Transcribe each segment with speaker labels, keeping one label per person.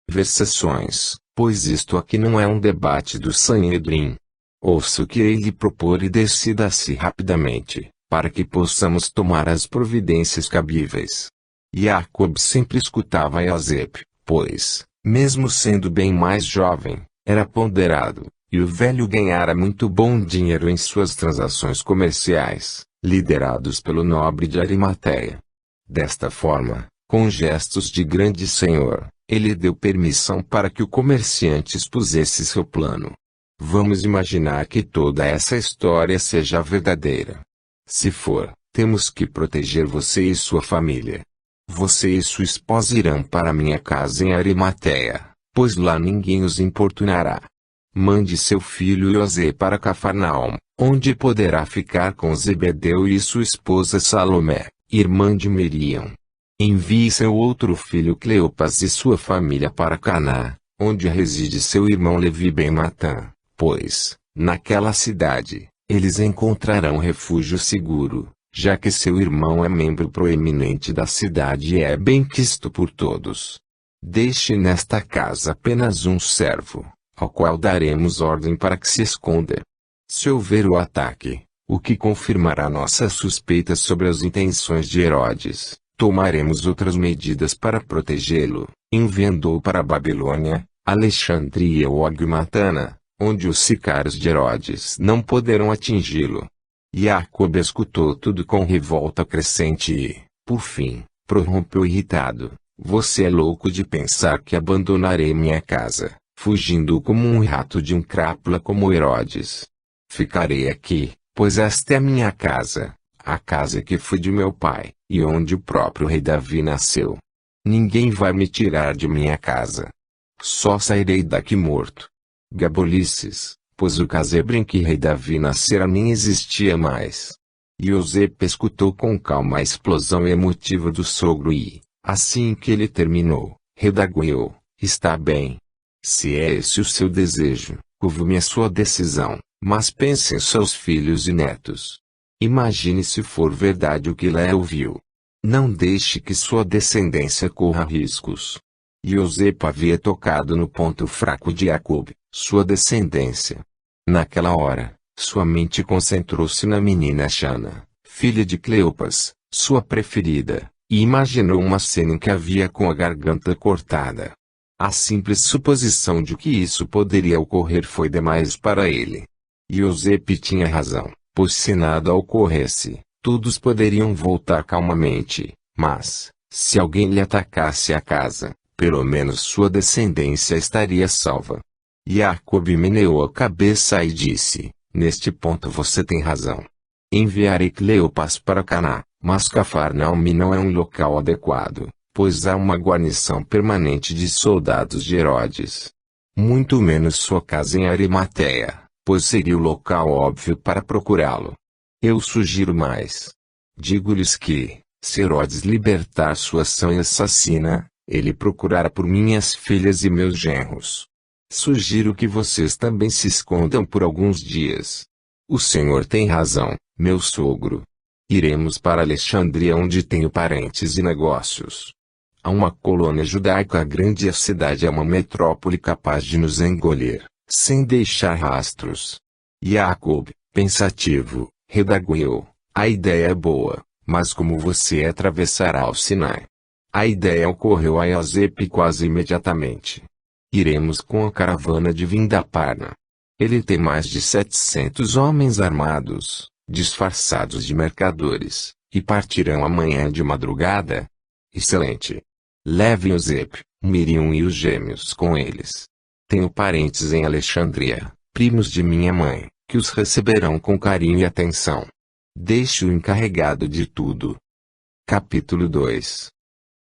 Speaker 1: Versações, pois isto aqui não é um debate do Sanhedrin. Ouça o que ele propor e decida-se rapidamente, para que possamos tomar as providências cabíveis. Jacob sempre escutava Iosep, pois, mesmo sendo bem mais jovem, era ponderado, e o velho ganhara muito bom dinheiro em suas transações comerciais, liderados pelo nobre de Arimateia. Desta forma, com gestos de grande senhor, ele deu permissão para que o comerciante expusesse seu plano. Vamos imaginar que toda essa história seja verdadeira. Se for, temos que proteger você e sua família. Você e sua esposa irão para minha casa em Arimateia, pois lá ninguém os importunará. Mande seu filho José para Cafarnaum, onde poderá ficar com Zebedeu e sua esposa Salomé, irmã de Miriam. Envie seu outro filho Cleopas e sua família para Caná, onde reside seu irmão Levi Ben-Matã, pois, naquela cidade, eles encontrarão refúgio seguro, já que seu irmão é membro proeminente da cidade e é bem quisto por todos. Deixe nesta casa apenas um servo, ao qual daremos ordem para que se esconda. Se houver o ataque, o que confirmará nossas suspeitas sobre as intenções de Herodes, tomaremos outras medidas para protegê-lo, enviando-o para a Babilônia, Alexandria ou Agmatana, onde os sicários de Herodes não poderão atingi-lo. Jacob escutou tudo com revolta crescente e, por fim, prorrompeu irritado: você é louco de pensar que abandonarei minha casa, fugindo como um rato de um crápula como Herodes. Ficarei aqui, pois esta é a minha casa, a casa que foi de meu pai, e onde o próprio rei Davi nasceu. Ninguém vai me tirar de minha casa. Só sairei daqui morto. Gabolices, pois o casebre em que rei Davi nascera nem existia mais. Iosep escutou com calma a explosão emotiva do sogro e, assim que ele terminou, redarguiu: está bem. Se é esse o seu desejo, curvo-me a sua decisão, mas pense em seus filhos e netos. Imagine se for verdade o que Léa ouviu. Não deixe que sua descendência corra riscos. Iosep havia tocado no ponto fraco de Jacob, sua descendência. Naquela hora, sua mente concentrou-se na menina Xana, filha de Cleopas, sua preferida, e imaginou uma cena em que havia com a garganta cortada. A simples suposição de que isso poderia ocorrer foi demais para ele. Iosep tinha razão, pois se nada ocorresse, todos poderiam voltar calmamente, mas, se alguém lhe atacasse a casa, pelo menos sua descendência estaria salva. Jacob meneou a cabeça e disse: neste ponto você tem razão. Enviarei Cleopas para Caná, mas Cafarnaum não é um local adequado, pois há uma guarnição permanente de soldados de Herodes. Muito menos sua casa em Arimateia, pois seria o local óbvio para procurá-lo. Eu sugiro mais. Digo-lhes que, se Herodes libertar sua ação assassina, ele procurará por minhas filhas e meus genros. Sugiro que vocês também se escondam por alguns dias. O senhor tem razão, meu sogro. Iremos para Alexandria, onde tenho parentes e negócios. Há uma colônia judaica grande e a cidade é uma metrópole capaz de nos engolir, sem deixar rastros. Jacob, pensativo, redarguiu: a ideia é boa, mas como você atravessará o Sinai? A ideia ocorreu a Iosep quase imediatamente. Iremos com a caravana de Vindaparna. Ele tem mais de 700 homens armados, disfarçados de mercadores, e partirão amanhã de madrugada. Excelente. Leve Iosep, Miriam e os gêmeos com eles. Tenho parentes em Alexandria, primos de minha mãe, que os receberão com carinho e atenção. Deixe o encarregado de tudo. Capítulo 2.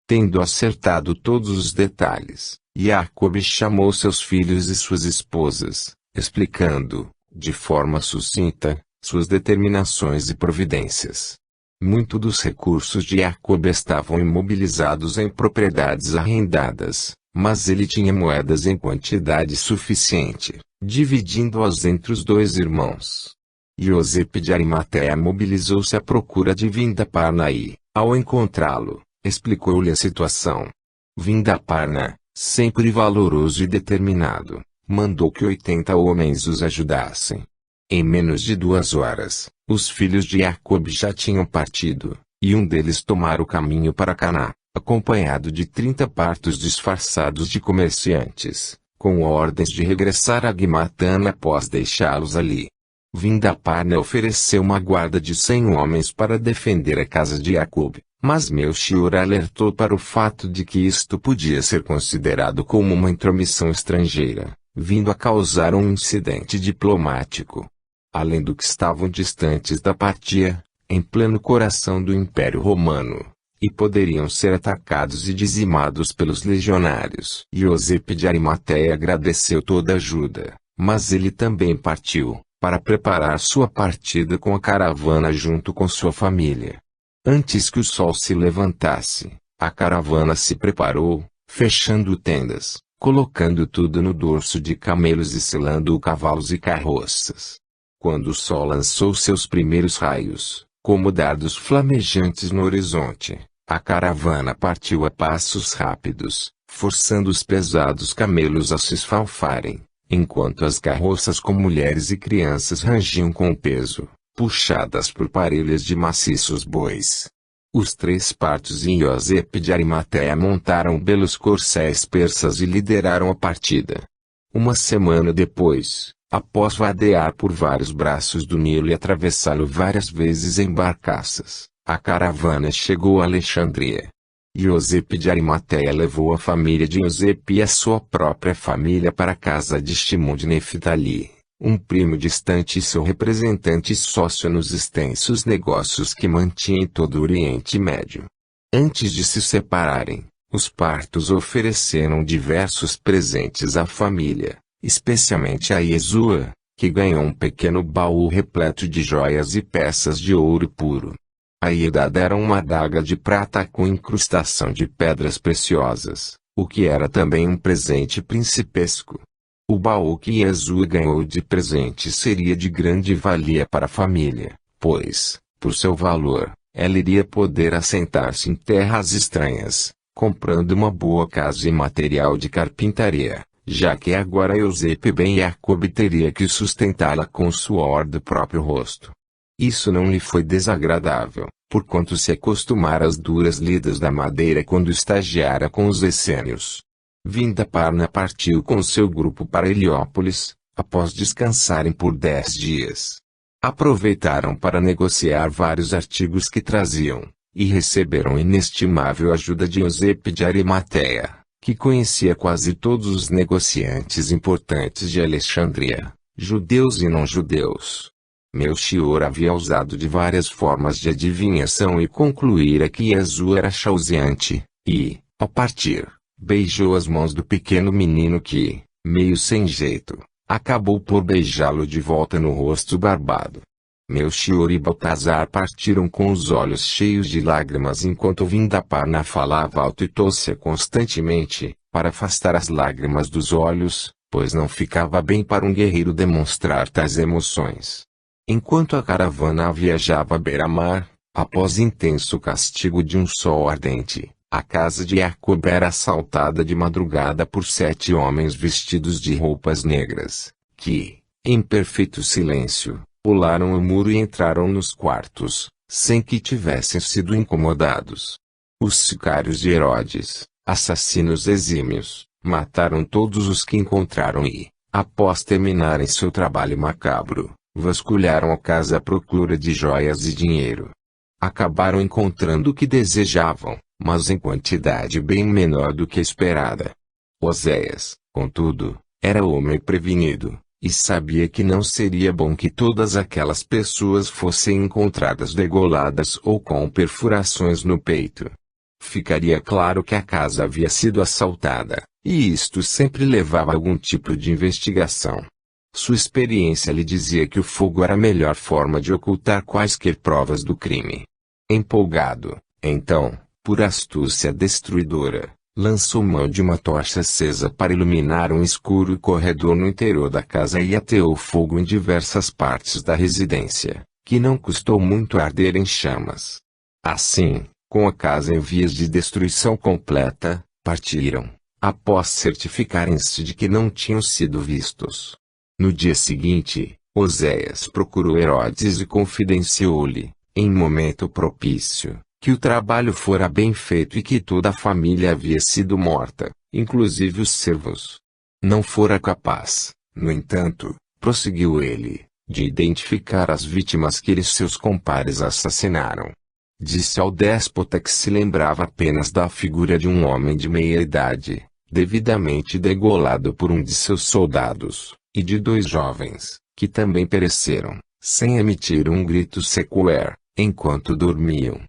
Speaker 1: Tendo acertado todos os detalhes, Jacob chamou seus filhos e suas esposas, explicando, de forma sucinta, suas determinações e providências. Muito dos recursos de Jacob estavam imobilizados em propriedades arrendadas, mas ele tinha moedas em quantidade suficiente, dividindo-as entre os dois irmãos. Iosep de Arimateia mobilizou-se à procura de Vindaparna e, ao encontrá-lo, explicou-lhe a situação. Vindaparna, sempre valoroso e determinado, mandou que 80 homens os ajudassem. Em menos de 2 horas, os filhos de Jacob já tinham partido, e um deles tomara o caminho para Caná, acompanhado de 30 partos disfarçados de comerciantes, com ordens de regressar a Guimatã após deixá-los ali. Vindaparna ofereceu uma guarda de 100 homens para defender a casa de Jacob, mas Melchior alertou para o fato de que isto podia ser considerado como uma intromissão estrangeira, vindo a causar um incidente diplomático. Além do que estavam distantes da Partia, em pleno coração do Império Romano, e poderiam ser atacados e dizimados pelos legionários. Iosepe de Arimateia agradeceu toda a ajuda, mas ele também partiu, para preparar sua partida com a caravana junto com sua família. Antes que o sol se levantasse, a caravana se preparou, fechando tendas, colocando tudo no dorso de camelos e selando cavalos e carroças. Quando o sol lançou seus primeiros raios, como dardos flamejantes no horizonte, a caravana partiu a passos rápidos, forçando os pesados camelos a se esfalfarem, enquanto as carroças com mulheres e crianças rangiam com o peso, puxadas por parelhas de maciços bois. Os 3 partos e Iosepe de Arimateia montaram belos corcéis persas e lideraram a partida. Uma semana depois, após vadear por vários braços do Nilo e atravessá-lo várias vezes em barcaças, a caravana chegou a Alexandria. Iosepe de Arimateia levou a família de Iosepe e a sua própria família para a casa de Shimon de Neftali, um primo distante e seu representante sócio nos extensos negócios que mantinha em todo o Oriente Médio. Antes de se separarem, os partos ofereceram diversos presentes à família, especialmente a Yesua, que ganhou um pequeno baú repleto de joias e peças de ouro puro. A Ieda deram uma adaga de prata com incrustação de pedras preciosas, o que era também um presente principesco. O baú que Yesua ganhou de presente seria de grande valia para a família, pois, por seu valor, ela iria poder assentar-se em terras estranhas, comprando uma boa casa e material de carpintaria, já que agora Iosepe ben Jacob teria que sustentá-la com o suor do próprio rosto. Isso não lhe foi desagradável, porquanto se acostumara às duras lidas da madeira quando estagiara com os essênios. Vindaparna partiu com seu grupo para Heliópolis, após descansarem por 10 dias. Aproveitaram para negociar vários artigos que traziam, e receberam inestimável ajuda de Iosepe de Arimateia, que conhecia quase todos os negociantes importantes de Alexandria, judeus e não-judeus. Melchior havia usado de várias formas de adivinhação e concluíra que Yesua era chauseante, e, ao partir, beijou as mãos do pequeno menino que, meio sem jeito, acabou por beijá-lo de volta no rosto barbado. Melchior e Baltazar partiram com os olhos cheios de lágrimas enquanto Vindaparna falava alto e tossia constantemente, para afastar as lágrimas dos olhos, pois não ficava bem para um guerreiro demonstrar tais emoções. Enquanto a caravana viajava à beira-mar, após intenso castigo de um sol ardente, a casa de Jacob era assaltada de madrugada por 7 homens vestidos de roupas negras, que, em perfeito silêncio, pularam o muro e entraram nos quartos, sem que tivessem sido incomodados. Os sicários de Herodes, assassinos exímios, mataram todos os que encontraram e, após terminarem seu trabalho macabro, vasculharam a casa à procura de joias e dinheiro. Acabaram encontrando o que desejavam, mas em quantidade bem menor do que esperada. Oséias, contudo, era homem prevenido, e sabia que não seria bom que todas aquelas pessoas fossem encontradas degoladas ou com perfurações no peito. Ficaria claro que a casa havia sido assaltada, e isto sempre levava a algum tipo de investigação. Sua experiência lhe dizia que o fogo era a melhor forma de ocultar quaisquer provas do crime. Empolgado, então, por astúcia destruidora, lançou mão de uma tocha acesa para iluminar um escuro corredor no interior da casa e ateou fogo em diversas partes da residência, que não custou muito arder em chamas. Assim, com a casa em vias de destruição completa, partiram, após certificarem-se de que não tinham sido vistos. No dia seguinte, Oséias procurou Herodes e confidenciou-lhe, em momento propício, que o trabalho fora bem feito e que toda a família havia sido morta, inclusive os servos. Não fora capaz, no entanto, prosseguiu ele, de identificar as vítimas que ele e seus compares assassinaram. Disse ao déspota que se lembrava apenas da figura de um homem de meia-idade, devidamente degolado por um de seus soldados, e de 2 jovens, que também pereceram, sem emitir um grito sequer, enquanto dormiam.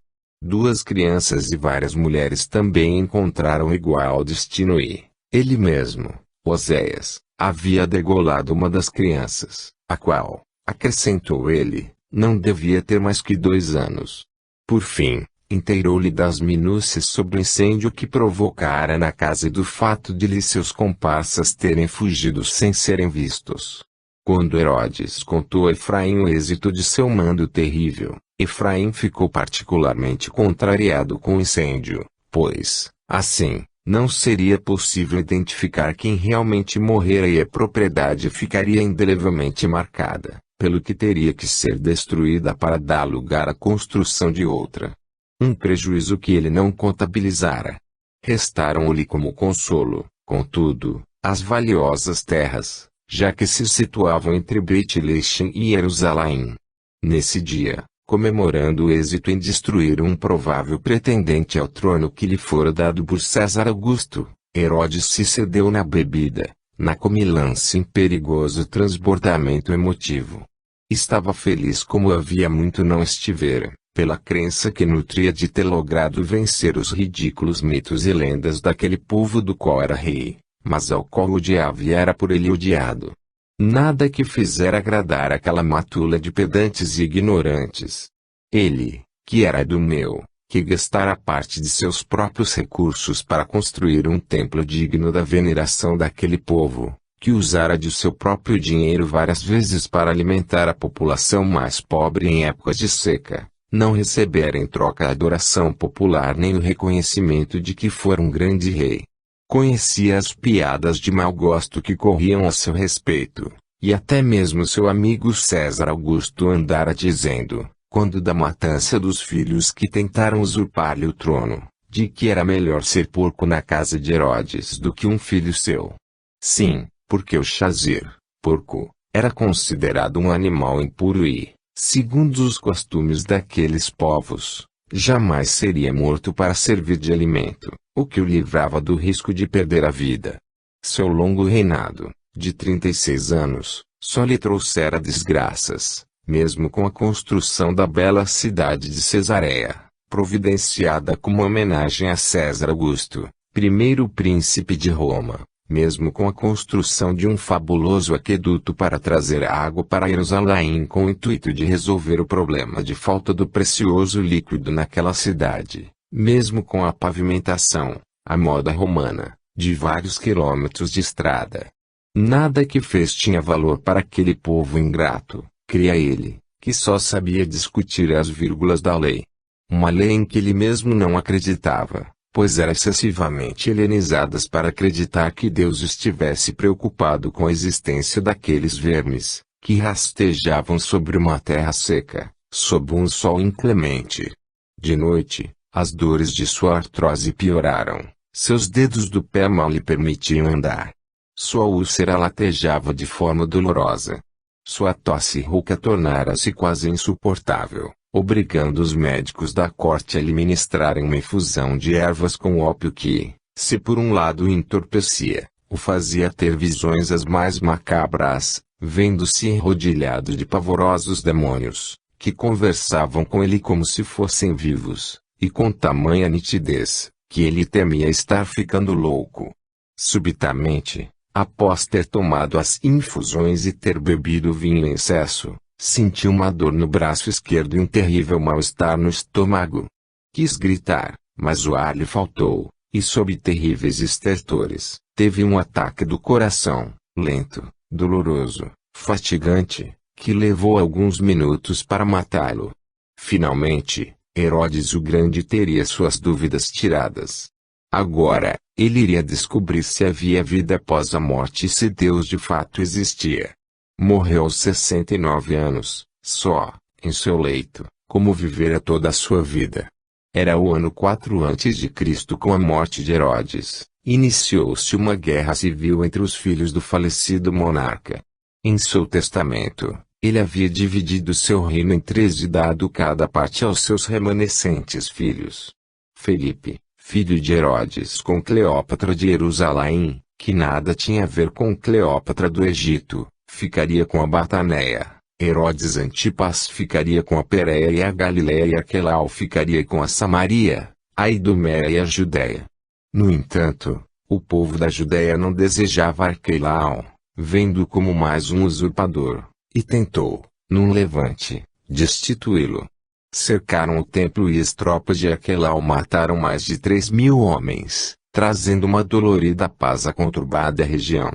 Speaker 1: 2 crianças e várias mulheres também encontraram igual destino e, ele mesmo, Oséias, havia degolado uma das crianças, a qual, acrescentou ele, não devia ter mais que 2 anos. Por fim, inteirou-lhe das minúcias sobre o incêndio que provocara na casa e do fato de lhe seus comparsas terem fugido sem serem vistos. Quando Herodes contou a Efraim o êxito de seu mando terrível, Efraim ficou particularmente contrariado com o incêndio, pois, assim, não seria possível identificar quem realmente morrera e a propriedade ficaria indelevelmente marcada, pelo que teria que ser destruída para dar lugar à construção de outra. Um prejuízo que ele não contabilizara. Restaram-lhe como consolo, contudo, as valiosas terras, já que se situavam entre Bet-Lechem e Jerusalém. Nesse dia, comemorando o êxito em destruir um provável pretendente ao trono que lhe fora dado por César Augusto, Herodes se cedeu na bebida, na comilança em perigoso transbordamento emotivo. Estava feliz como havia muito não estivera, pela crença que nutria de ter logrado vencer os ridículos mitos e lendas daquele povo do qual era rei, mas ao qual odiava e era por ele odiado. Nada que fizera agradar aquela matula de pedantes e ignorantes. Ele, que era idumeu, que gastara parte de seus próprios recursos para construir um templo digno da veneração daquele povo, que usara de seu próprio dinheiro várias vezes para alimentar a população mais pobre em épocas de seca, não recebera em troca a adoração popular nem o reconhecimento de que fora um grande rei. Conhecia as piadas de mau gosto que corriam a seu respeito, e até mesmo seu amigo César Augusto andara dizendo, quando da matança dos filhos que tentaram usurpar-lhe o trono, de que era melhor ser porco na casa de Herodes do que um filho seu. Sim, porque o chazir, porco, era considerado um animal impuro e, segundo os costumes daqueles povos, jamais seria morto para servir de alimento, o que o livrava do risco de perder a vida. Seu longo reinado, de 36 anos, só lhe trouxera desgraças, mesmo com a construção da bela cidade de Cesareia, providenciada como homenagem a César Augusto, primeiro príncipe de Roma, mesmo com a construção de um fabuloso aqueduto para trazer água para Jerusalém com o intuito de resolver o problema de falta do precioso líquido naquela cidade, mesmo com a pavimentação, à moda romana, de vários quilômetros de estrada. Nada que fez tinha valor para aquele povo ingrato, cria ele, que só sabia discutir as vírgulas da lei. Uma lei em que ele mesmo não acreditava, pois eram excessivamente helenizadas para acreditar que Deus estivesse preocupado com a existência daqueles vermes, que rastejavam sobre uma terra seca, sob um sol inclemente. De noite, as dores de sua artrose pioraram, seus dedos do pé mal lhe permitiam andar. Sua úlcera latejava de forma dolorosa. Sua tosse rouca tornara-se quase insuportável, obrigando os médicos da corte a lhe ministrarem uma infusão de ervas com ópio que, se por um lado o entorpecia, o fazia ter visões as mais macabras, vendo-se enrodilhado de pavorosos demônios, que conversavam com ele como se fossem vivos, e com tamanha nitidez, que ele temia estar ficando louco. Subitamente, após ter tomado as infusões e ter bebido vinho em excesso, sentiu uma dor no braço esquerdo e um terrível mal-estar no estômago. Quis gritar, mas o ar lhe faltou, e sob terríveis estertores, teve um ataque do coração, lento, doloroso, fatigante, que levou alguns minutos para matá-lo. Finalmente, Herodes o Grande teria suas dúvidas tiradas. Agora, ele iria descobrir se havia vida após a morte e se Deus de fato existia. Morreu aos 69 anos, só, em seu leito, como vivera toda a sua vida. Era o ano 4 a.C. com a morte de Herodes. Iniciou-se uma guerra civil entre os filhos do falecido monarca. Em seu testamento, ele havia dividido seu reino em 3 e dado cada parte aos seus remanescentes filhos. Felipe, filho de Herodes com Cleópatra de Jerusalém, que nada tinha a ver com Cleópatra do Egito, ficaria com a Bataneia. Herodes Antipas ficaria com a Pérea e a Galiléia e Arquelau ficaria com a Samaria, a Idumeia e a Judéia. No entanto, o povo da Judéia não desejava Arquelau, vendo-o como mais um usurpador, e tentou, num levante, destituí-lo. Cercaram o templo e as tropas de Arquelau mataram mais de 3.000 homens, trazendo uma dolorida paz à conturbada região.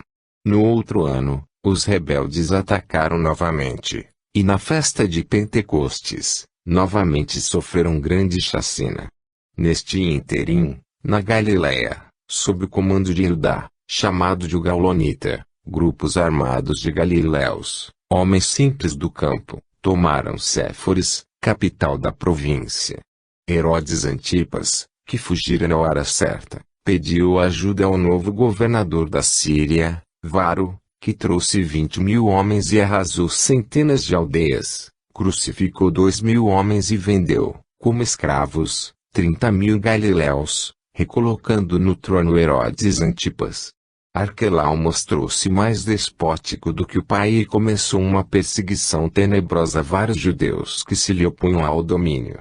Speaker 1: No outro ano, os rebeldes atacaram novamente, e na festa de Pentecostes, novamente sofreram grande chacina. Neste ínterim, na Galiléia, sob o comando de Judá, chamado de Gaulonita, grupos armados de galileus, homens simples do campo, tomaram Séforis, capital da província. Herodes Antipas, que fugira na hora certa, pediu ajuda ao novo governador da Síria, Varo, que trouxe 20.000 homens e arrasou centenas de aldeias, crucificou 2.000 homens e vendeu, como escravos, 30.000 galileus, recolocando no trono Herodes Antipas. Arquelau mostrou-se mais despótico do que o pai e começou uma perseguição tenebrosa a vários judeus que se lhe opunham ao domínio.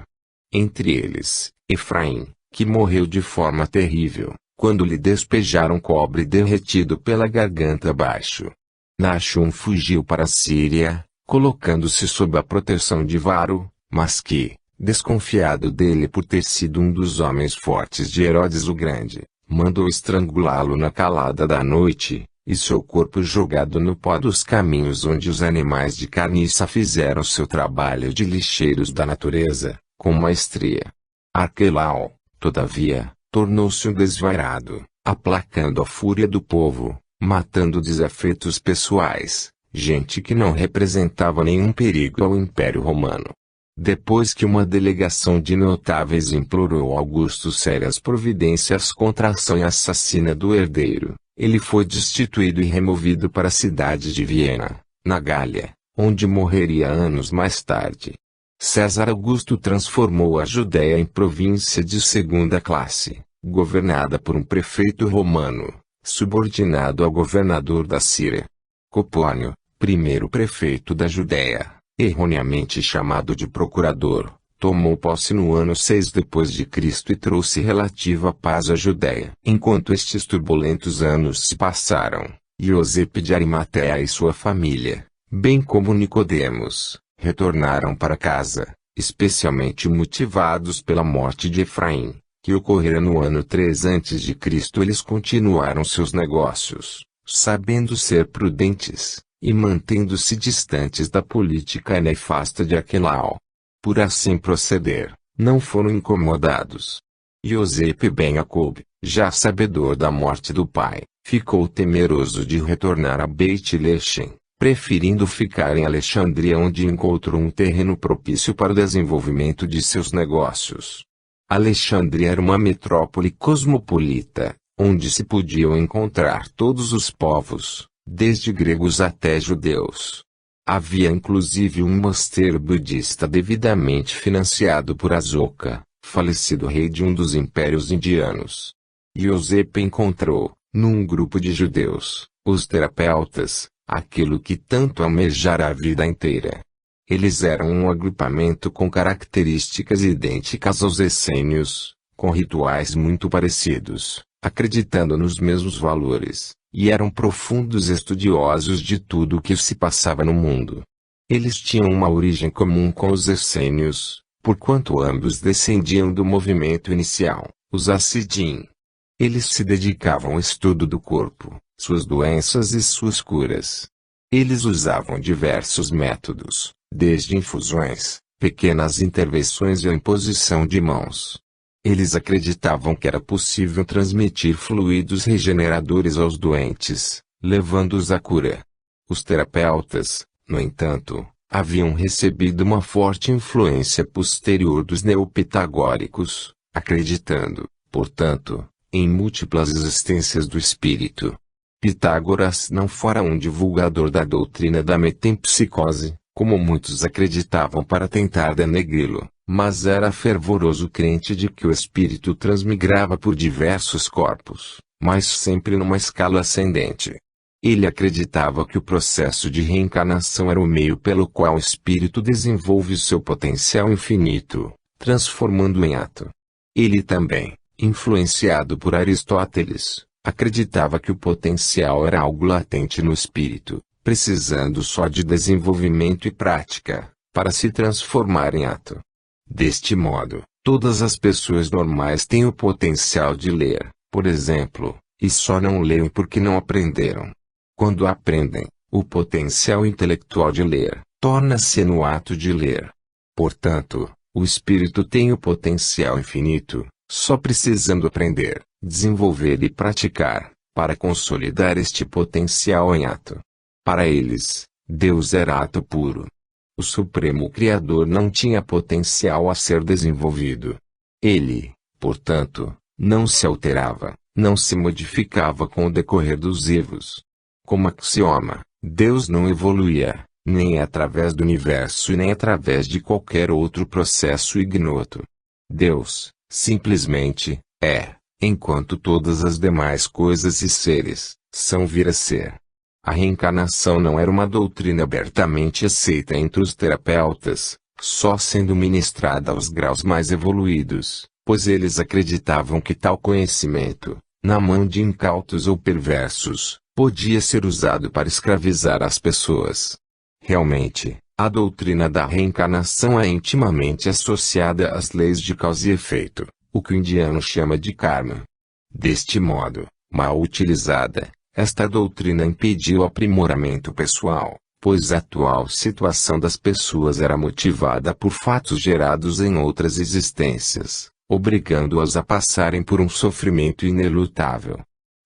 Speaker 1: Entre eles, Efraim, que morreu de forma terrível, quando lhe despejaram cobre derretido pela garganta abaixo. Naxum fugiu para a Síria, colocando-se sob a proteção de Varo, mas que, desconfiado dele por ter sido um dos homens fortes de Herodes o Grande, mandou estrangulá-lo na calada da noite, e seu corpo jogado no pó dos caminhos onde os animais de carniça fizeram seu trabalho de lixeiros da natureza, com maestria. Arquelau, todavia, tornou-se um desvairado, aplacando a fúria do povo, matando desafetos pessoais, gente que não representava nenhum perigo ao Império Romano. Depois que uma delegação de notáveis implorou a Augusto sérias providências contra a ação assassina do herdeiro, ele foi destituído e removido para a cidade de Viena, na Gália, onde morreria anos mais tarde. César Augusto transformou a Judéia em província de segunda classe, governada por um prefeito romano, subordinado ao governador da Síria. Copônio, primeiro prefeito da Judéia, erroneamente chamado de procurador, tomou posse no ano 6 depois de Cristo e trouxe relativa paz à Judéia. Enquanto estes turbulentos anos se passaram, Iosepe de Arimateia e sua família, bem como Nicodemos, retornaram para casa, especialmente motivados pela morte de Efraim, que ocorrera no ano 3 a.C. Eles continuaram seus negócios, sabendo ser prudentes, e mantendo-se distantes da política nefasta de Arquelau. Por assim proceder, não foram incomodados. Iosepe ben Jacob, já sabedor da morte do pai, ficou temeroso de retornar a Beit Lechem, preferindo ficar em Alexandria, onde encontrou um terreno propício para o desenvolvimento de seus negócios. Alexandria era uma metrópole cosmopolita, onde se podiam encontrar todos os povos, desde gregos até judeus. Havia inclusive um mosteiro budista devidamente financiado por Asoka, falecido rei de um dos impérios indianos. Iosepe encontrou, num grupo de judeus, os terapeutas, aquilo que tanto almejara a vida inteira. Eles eram um agrupamento com características idênticas aos essênios, com rituais muito parecidos, acreditando nos mesmos valores, e eram profundos estudiosos de tudo o que se passava no mundo. Eles tinham uma origem comum com os essênios, porquanto ambos descendiam do movimento inicial, os Hassidim. Eles se dedicavam ao estudo do corpo, suas doenças e suas curas. Eles usavam diversos métodos, desde infusões, pequenas intervenções e a imposição de mãos. Eles acreditavam que era possível transmitir fluidos regeneradores aos doentes, levando-os à cura. Os terapeutas, no entanto, haviam recebido uma forte influência posterior dos neopitagóricos, acreditando, portanto, em múltiplas existências do espírito. Pitágoras não fora um divulgador da doutrina da metempsicose, como muitos acreditavam para tentar denegri-lo, mas era fervoroso crente de que o espírito transmigrava por diversos corpos, mas sempre numa escala ascendente. Ele acreditava que o processo de reencarnação era o meio pelo qual o espírito desenvolve seu potencial infinito, transformando em ato. Ele também, influenciado por Aristóteles, acreditava que o potencial era algo latente no espírito, precisando só de desenvolvimento e prática, para se transformar em ato. Deste modo, todas as pessoas normais têm o potencial de ler, por exemplo, e só não leem porque não aprenderam. Quando aprendem, o potencial intelectual de ler, torna-se no ato de ler. Portanto, o espírito tem o potencial infinito, só precisando aprender, desenvolver e praticar, para consolidar este potencial em ato. Para eles, Deus era ato puro. O Supremo Criador não tinha potencial a ser desenvolvido. Ele, portanto, não se alterava, não se modificava com o decorrer dos eons. Como axioma, Deus não evoluía, nem através do universo e nem através de qualquer outro processo ignoto. Deus, simplesmente, é, enquanto todas as demais coisas e seres, são vir a ser. A reencarnação não era uma doutrina abertamente aceita entre os terapeutas, só sendo ministrada aos graus mais evoluídos, pois eles acreditavam que tal conhecimento, na mão de incautos ou perversos, podia ser usado para escravizar as pessoas. Realmente, a doutrina da reencarnação é intimamente associada às leis de causa e efeito, o que o indiano chama de karma. Deste modo, mal utilizada, esta doutrina impediu o aprimoramento pessoal, pois a atual situação das pessoas era motivada por fatos gerados em outras existências, obrigando-as a passarem por um sofrimento inelutável.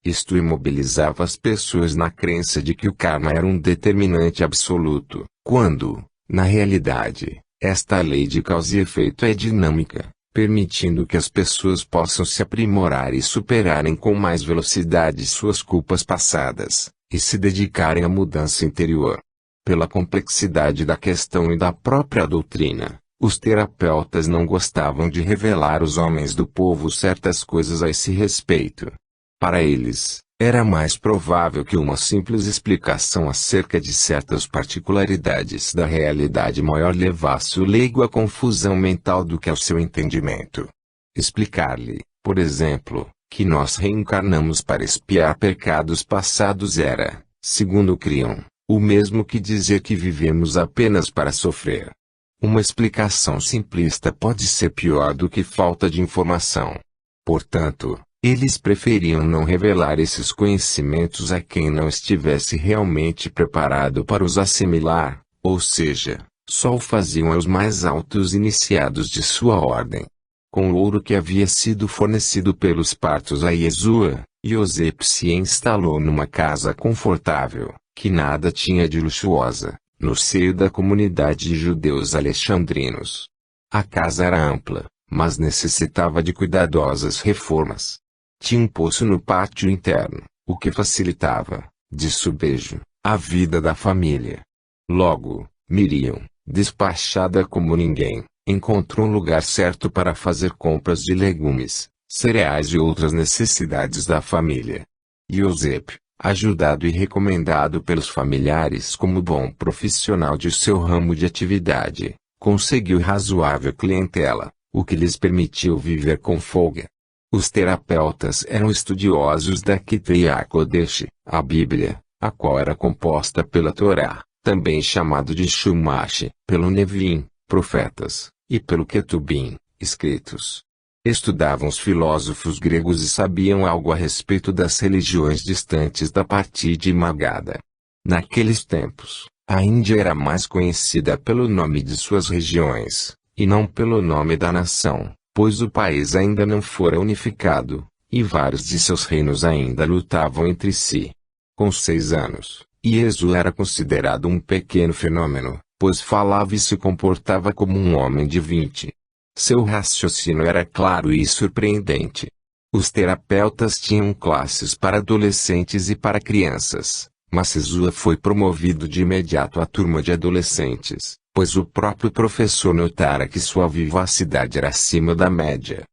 Speaker 1: Isto imobilizava as pessoas na crença de que o karma era um determinante absoluto, quando, na realidade, esta lei de causa e efeito é dinâmica, permitindo que as pessoas possam se aprimorar e superarem com mais velocidade suas culpas passadas, e se dedicarem à mudança interior. Pela complexidade da questão e da própria doutrina, os terapeutas não gostavam de revelar aos homens do povo certas coisas a esse respeito. Para eles, era mais provável que uma simples explicação acerca de certas particularidades da realidade maior levasse o leigo à confusão mental do que ao seu entendimento. Explicar-lhe, por exemplo, que nós reencarnamos para expiar pecados passados era, segundo criam, o mesmo que dizer que vivemos apenas para sofrer. Uma explicação simplista pode ser pior do que falta de informação. Portanto, eles preferiam não revelar esses conhecimentos a quem não estivesse realmente preparado para os assimilar, ou seja, só o faziam aos mais altos iniciados de sua ordem. Com o ouro que havia sido fornecido pelos partos a Yeshua, Yosef se instalou numa casa confortável, que nada tinha de luxuosa, no seio da comunidade de judeus alexandrinos. A casa era ampla, mas necessitava de cuidadosas reformas. Tinha um poço no pátio interno, o que facilitava, de subejo, a vida da família. Logo, Miriam, despachada como ninguém, encontrou um lugar certo para fazer compras de legumes, cereais e outras necessidades da família. Yosef, ajudado e recomendado pelos familiares como bom profissional de seu ramo de atividade, conseguiu razoável clientela, o que lhes permitiu viver com folga. Os terapeutas eram estudiosos da Ketei Kodesh, a Bíblia, a qual era composta pela Torá, também chamado de Shumash, pelo Nevim, profetas, e pelo Ketubim, escritos. Estudavam os filósofos gregos e sabiam algo a respeito das religiões distantes da parte de Magadha. Naqueles tempos, a Índia era mais conhecida pelo nome de suas regiões, e não pelo nome da nação, pois o país ainda não fora unificado, e vários de seus reinos ainda lutavam entre si. Com 6 anos, Iesu era considerado um pequeno fenômeno, pois falava e se comportava como um homem de 20. Seu raciocínio era claro e surpreendente. Os terapeutas tinham classes para adolescentes e para crianças, mas Iesu foi promovido de imediato à turma de adolescentes, pois o próprio professor notara que sua vivacidade era acima da média.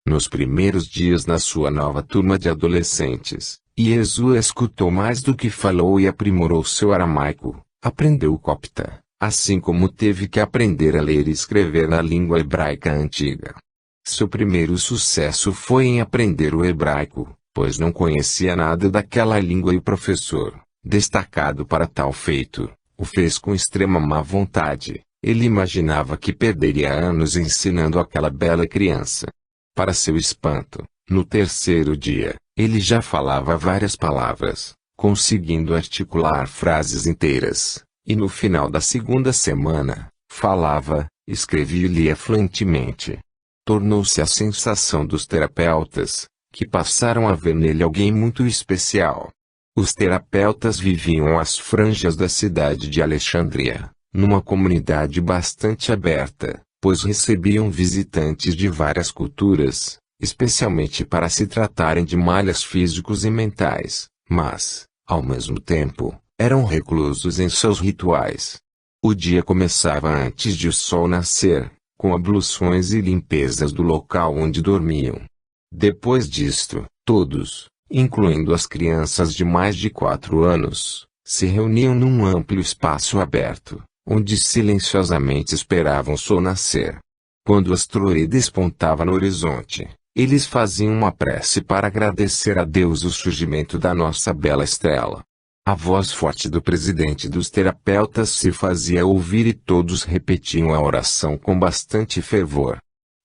Speaker 1: Nos primeiros dias na sua nova turma de adolescentes, Iesu escutou mais do que falou e aprimorou seu aramaico, aprendeu copta, assim como teve que aprender a ler e escrever na língua hebraica antiga. Seu primeiro sucesso foi em aprender o hebraico, pois não conhecia nada daquela língua e o professor, destacado para tal feito, o fez com extrema má vontade. Ele imaginava que perderia anos ensinando aquela bela criança. Para seu espanto, no terceiro dia, ele já falava várias palavras, conseguindo articular frases inteiras, e no final da segunda semana, falava, escrevia e lia fluentemente. Tornou-se a sensação dos terapeutas, que passaram a ver nele alguém muito especial. Os terapeutas viviam às franjas da cidade de Alexandria, numa comunidade bastante aberta, pois recebiam visitantes de várias culturas, especialmente para se tratarem de males físicos e mentais, mas, ao mesmo tempo, eram reclusos em seus rituais. O dia começava antes de o sol nascer, com abluções e limpezas do local onde dormiam. Depois disto, todos, incluindo as crianças de mais de 4 anos, se reuniam num amplo espaço aberto, onde silenciosamente esperavam o sol nascer. Quando o asteroide despontava no horizonte, eles faziam uma prece para agradecer a Deus o surgimento da nossa bela estrela. A voz forte do presidente dos terapeutas se fazia ouvir e todos repetiam a oração com bastante fervor.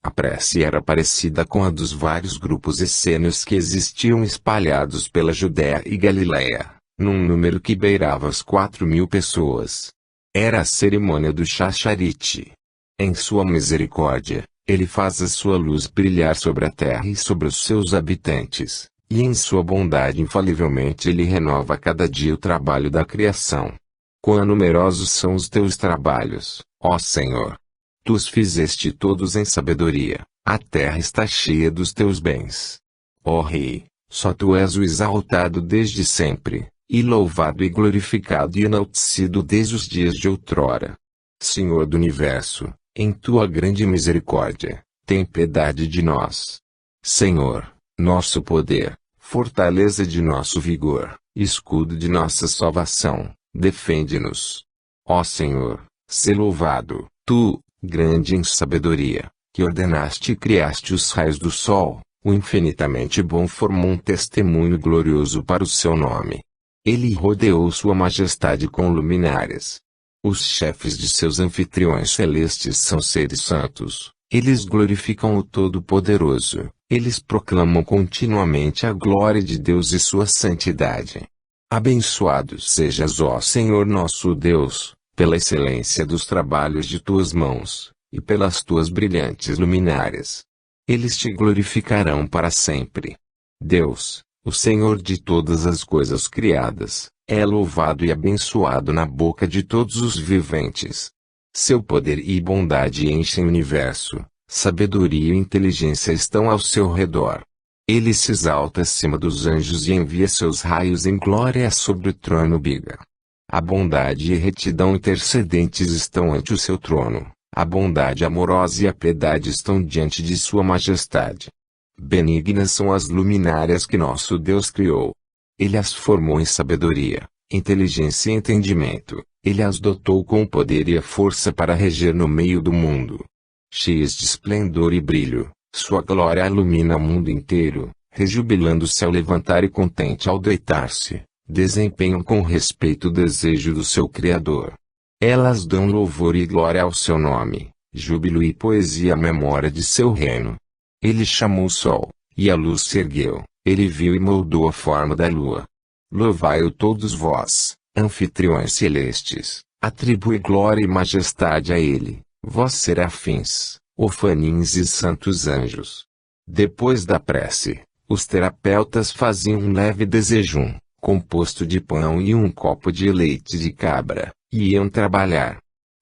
Speaker 1: A prece era parecida com a dos vários grupos essênios que existiam espalhados pela Judéia e Galiléia, num número que beirava as 4.000 pessoas. Era a cerimônia do Shacharite. Em sua misericórdia, ele faz a sua luz brilhar sobre a terra e sobre os seus habitantes, e em sua bondade infalivelmente ele renova a cada dia o trabalho da criação. Quão numerosos são os teus trabalhos, ó Senhor! Tu os fizeste todos em sabedoria, a terra está cheia dos teus bens. Ó Rei, só tu és o exaltado desde sempre, e louvado e glorificado e enaltecido desde os dias de outrora. Senhor do universo, em tua grande misericórdia, tem piedade de nós. Senhor, nosso poder, fortaleza de nosso vigor, escudo de nossa salvação, defende-nos. Ó Senhor, sê louvado, tu, grande em sabedoria, que ordenaste e criaste os raios do sol, o infinitamente bom formou um testemunho glorioso para o seu nome. Ele rodeou sua majestade com luminárias. Os chefes de seus anfitriões celestes são seres santos, eles glorificam o Todo-Poderoso, eles proclamam continuamente a glória de Deus e sua santidade. Abençoado sejas, ó Senhor nosso Deus, pela excelência dos trabalhos de tuas mãos, e pelas tuas brilhantes luminárias. Eles te glorificarão para sempre. Deus, o Senhor de todas as coisas criadas, é louvado e abençoado na boca de todos os viventes. Seu poder e bondade enchem o universo, sabedoria e inteligência estão ao seu redor. Ele se exalta acima dos anjos e envia seus raios em glória sobre o trono Biga. A bondade e retidão intercedentes estão ante o seu trono, a bondade amorosa e a piedade estão diante de sua majestade. Benignas são as luminárias que nosso Deus criou. Ele as formou em sabedoria, inteligência e entendimento, ele as dotou com o poder e a força para reger no meio do mundo. Cheias de esplendor e brilho, sua glória ilumina o mundo inteiro, rejubilando-se ao levantar e contente ao deitar-se, desempenham com respeito o desejo do seu Criador. Elas dão louvor e glória ao seu nome, júbilo e poesia à memória de seu reino. Ele chamou o sol, e a luz se ergueu, ele viu e moldou a forma da lua. Louvai-o todos vós, anfitriões celestes, atribui glória e majestade a ele, vós serafins, Ofanins e santos anjos. Depois da prece, os terapeutas faziam um leve desejum, composto de pão e um copo de leite de cabra, e iam trabalhar.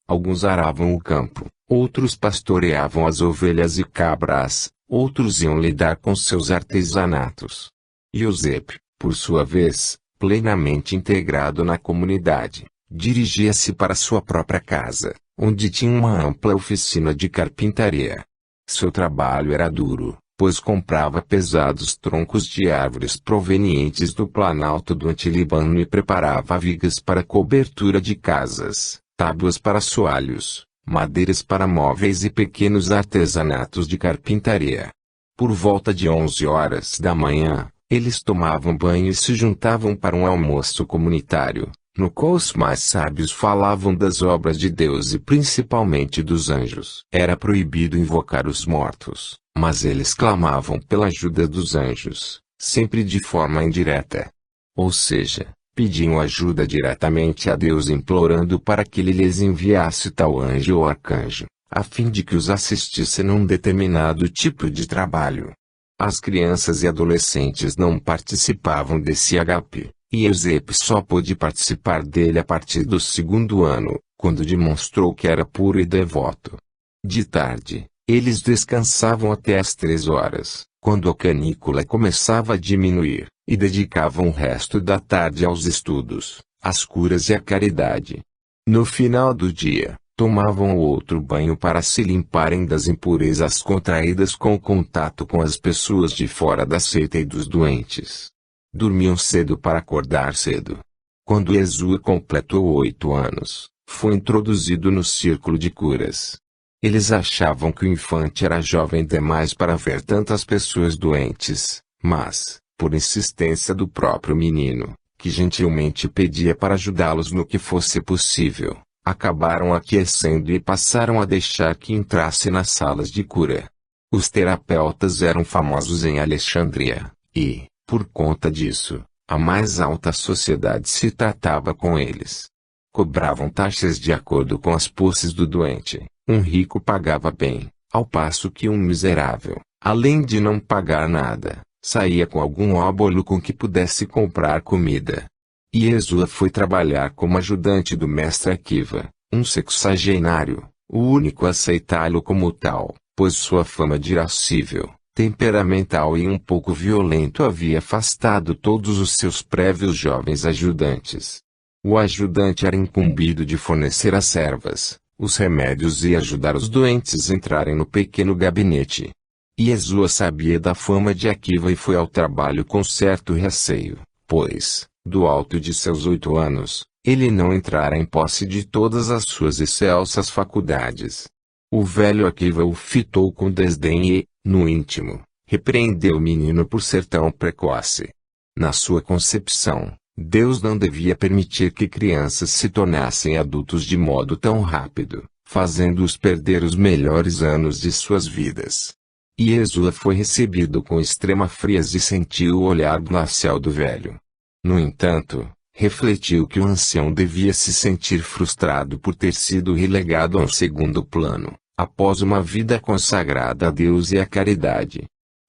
Speaker 1: Alguns aravam o campo, outros pastoreavam as ovelhas e cabras, outros iam lidar com seus artesanatos. Yosep, por sua vez, plenamente integrado na comunidade, dirigia-se para sua própria casa, onde tinha uma ampla oficina de carpintaria. Seu trabalho era duro, pois comprava pesados troncos de árvores provenientes do planalto do Antilíbano e preparava vigas para cobertura de casas, tábuas para soalhos, madeiras para móveis e pequenos artesanatos de carpintaria. Por volta de 11 horas da manhã, eles tomavam banho e se juntavam para um almoço comunitário, no qual os mais sábios falavam das obras de Deus e principalmente dos anjos. Era proibido invocar os mortos, mas eles clamavam pela ajuda dos anjos, sempre de forma indireta. Ou seja, pediam ajuda diretamente a Deus implorando para que ele lhes enviasse tal anjo ou arcanjo, a fim de que os assistisse num determinado tipo de trabalho. As crianças e adolescentes não participavam desse agape, e Yosep só pôde participar dele a partir do 2º ano, quando demonstrou que era puro e devoto. De tarde, eles descansavam até às 3 horas, quando a canícula começava a diminuir, e dedicavam o resto da tarde aos estudos, às curas e à caridade. No final do dia, tomavam outro banho para se limparem das impurezas contraídas com o contato com as pessoas de fora da seita e dos doentes. Dormiam cedo para acordar cedo. Quando Yeshua completou 8 anos, foi introduzido no círculo de curas. Eles achavam que o infante era jovem demais para ver tantas pessoas doentes, mas, por insistência do próprio menino, que gentilmente pedia para ajudá-los no que fosse possível, acabaram aquecendo e passaram a deixar que entrasse nas salas de cura. Os terapeutas eram famosos em Alexandria, e, por conta disso, a mais alta sociedade se tratava com eles. Cobravam taxas de acordo com as posses do doente. Um rico pagava bem, ao passo que um miserável, além de não pagar nada, saía com algum óbolo com que pudesse comprar comida. Yeshua foi trabalhar como ajudante do mestre Akiva, um sexagenário, o único a aceitá-lo como tal, pois sua fama de irascível, temperamental e um pouco violento havia afastado todos os seus prévios jovens ajudantes. O ajudante era incumbido de fornecer às servas os remédios e ajudar os doentes a entrarem no pequeno gabinete. Yeshua sabia da fama de Akiva e foi ao trabalho com certo receio, pois, do alto de seus 8 anos, ele não entrara em posse de todas as suas excelsas faculdades. O velho Akiva o fitou com desdém e, no íntimo, repreendeu o menino por ser tão precoce. Na sua concepção, Deus não devia permitir que crianças se tornassem adultos de modo tão rápido, fazendo-os perder os melhores anos de suas vidas. Yeshua foi recebido com extrema frieza e sentiu o olhar glacial do velho. No entanto, refletiu que o ancião devia se sentir frustrado por ter sido relegado a um segundo plano, após uma vida consagrada a Deus e à caridade.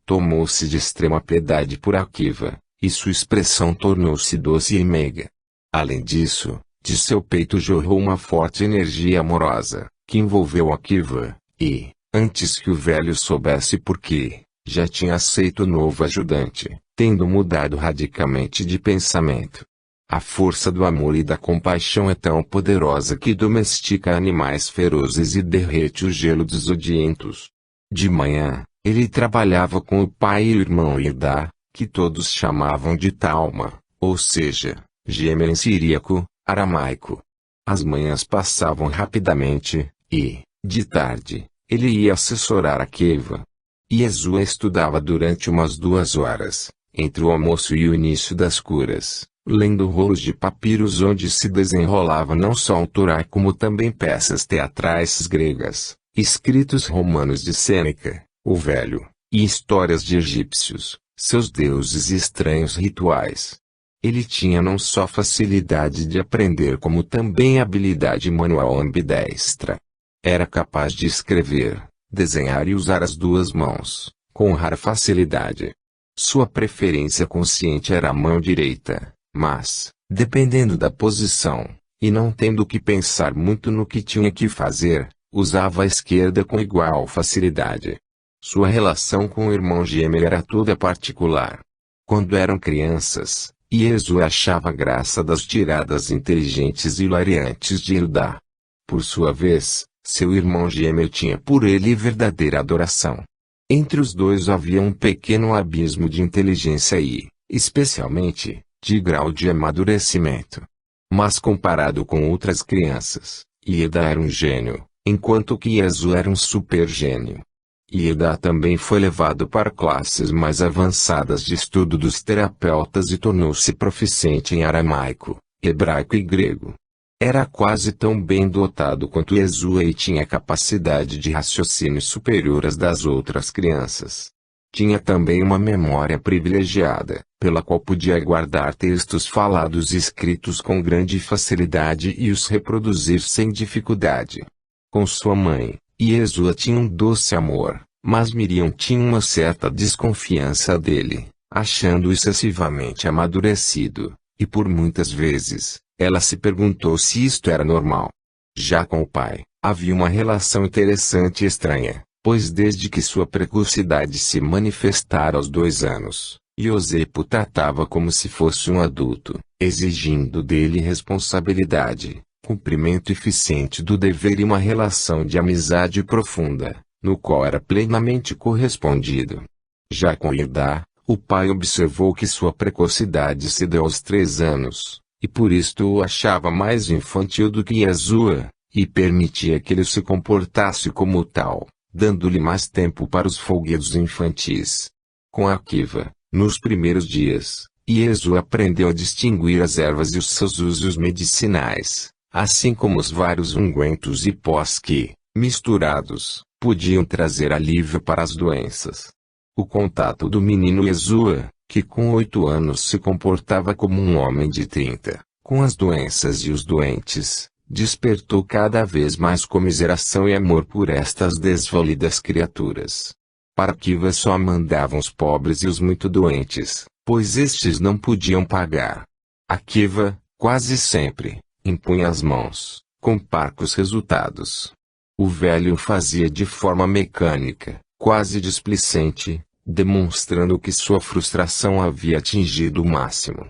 Speaker 1: Tomou-se de extrema piedade por Akiva, e sua expressão tornou-se doce e meiga. Além disso, de seu peito jorrou uma forte energia amorosa, que envolveu Akiva, e, antes que o velho soubesse por quê, já tinha aceito o novo ajudante, tendo mudado radicalmente de pensamento. A força do amor e da compaixão é tão poderosa que domestica animais ferozes e derrete o gelo dos odientos. De manhã, ele trabalhava com o pai e o irmão Ida, que todos chamavam de Talma, ou seja, gêmeo em siríaco, aramaico. As manhãs passavam rapidamente, e, de tarde, ele ia assessorar Akiva. Yeshua estudava durante umas 2 horas, entre o almoço e o início das curas, lendo rolos de papiros onde se desenrolava não só o Torá como também peças teatrais gregas, escritos romanos de Sêneca, o Velho, e histórias de egípcios, seus deuses e estranhos rituais. Ele tinha não só facilidade de aprender como também habilidade manual ambidestra. Era capaz de escrever, desenhar e usar as duas mãos, com rara facilidade. Sua preferência consciente era a mão direita, mas, dependendo da posição, e não tendo que pensar muito no que tinha que fazer, usava a esquerda com igual facilidade. Sua relação com o irmão gêmeo era toda particular. Quando eram crianças, Iesu achava graça das tiradas inteligentes e hilariantes de Hilda. Por sua vez, seu irmão gêmeo tinha por ele verdadeira adoração. Entre os dois havia um pequeno abismo de inteligência e, especialmente, de grau de amadurecimento. Mas comparado com outras crianças, Hilda era um gênio, enquanto que Iesu era um super gênio. Hilda também foi levado para classes mais avançadas de estudo dos terapeutas e tornou-se proficiente em aramaico, hebraico e grego. Era quase tão bem dotado quanto Iesu e tinha capacidade de raciocínio superior às das outras crianças. Tinha também uma memória privilegiada, pela qual podia guardar textos falados e escritos com grande facilidade e os reproduzir sem dificuldade. Com sua mãe, Iesu tinha um doce amor, mas Miriam tinha uma certa desconfiança dele, achando-o excessivamente amadurecido, e por muitas vezes, ela se perguntou se isto era normal. Já com o pai, havia uma relação interessante e estranha, pois desde que sua precocidade se manifestara aos 2 anos, Iosepo tratava como se fosse um adulto, exigindo dele responsabilidade, cumprimento eficiente do dever e uma relação de amizade profunda, no qual era plenamente correspondido. Já com Hilda, o pai observou que sua precocidade se deu aos 3 anos, e por isto o achava mais infantil do que Iesu, e permitia que ele se comportasse como tal, dando-lhe mais tempo para os folguedos infantis. Com Akiva, nos primeiros dias, Iesu aprendeu a distinguir as ervas e os seus usos medicinais, assim como os vários ungüentos e pós que, misturados, podiam trazer alívio para as doenças. O contato do menino Iesu, que com 8 anos se comportava como um homem de 30, com as doenças e os doentes, despertou cada vez mais comiseração e amor por estas desvalidas criaturas. Para Akiva só mandavam os pobres e os muito doentes, pois estes não podiam pagar. Akiva, quase sempre, impunha as mãos, com parcos resultados. O velho o fazia de forma mecânica, quase displicente, demonstrando que sua frustração havia atingido o máximo.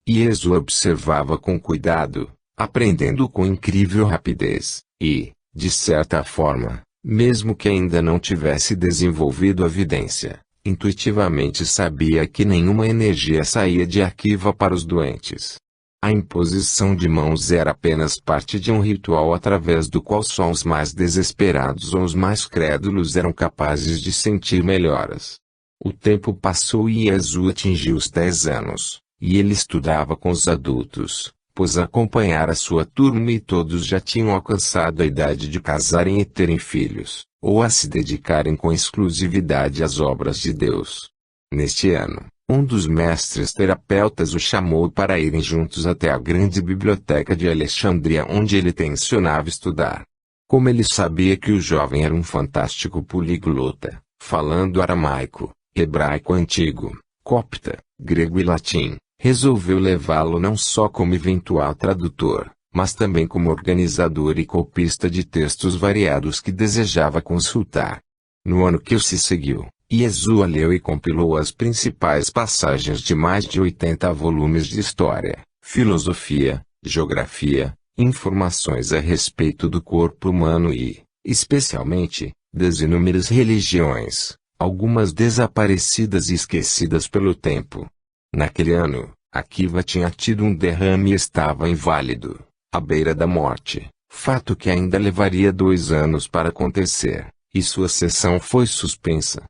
Speaker 1: Iesu observava com cuidado, aprendendo com incrível rapidez, e, de certa forma, mesmo que ainda não tivesse desenvolvido a vidência, intuitivamente sabia que nenhuma energia saía de Akiva para os doentes. A imposição de mãos era apenas parte de um ritual através do qual só os mais desesperados ou os mais crédulos eram capazes de sentir melhoras. O tempo passou e Iesu atingiu os 10 anos, e ele estudava com os adultos, pois acompanhara sua turma e todos já tinham alcançado a idade de casarem e terem filhos, ou a se dedicarem com exclusividade às obras de Deus. Neste ano, um dos mestres terapeutas o chamou para irem juntos até a grande biblioteca de Alexandria onde ele tencionava estudar. Como ele sabia que o jovem era um fantástico poliglota, falando aramaico, hebraico antigo, copta, grego e latim, resolveu levá-lo não só como eventual tradutor, mas também como organizador e copista de textos variados que desejava consultar. No ano que se seguiu, Iesu leu e compilou as principais passagens de mais de 80 volumes de história, filosofia, geografia, informações a respeito do corpo humano e, especialmente, das inúmeras religiões, algumas desaparecidas e esquecidas pelo tempo. Naquele ano, Akiva tinha tido um derrame e estava inválido, à beira da morte, fato que ainda levaria 2 anos para acontecer, e sua sessão foi suspensa.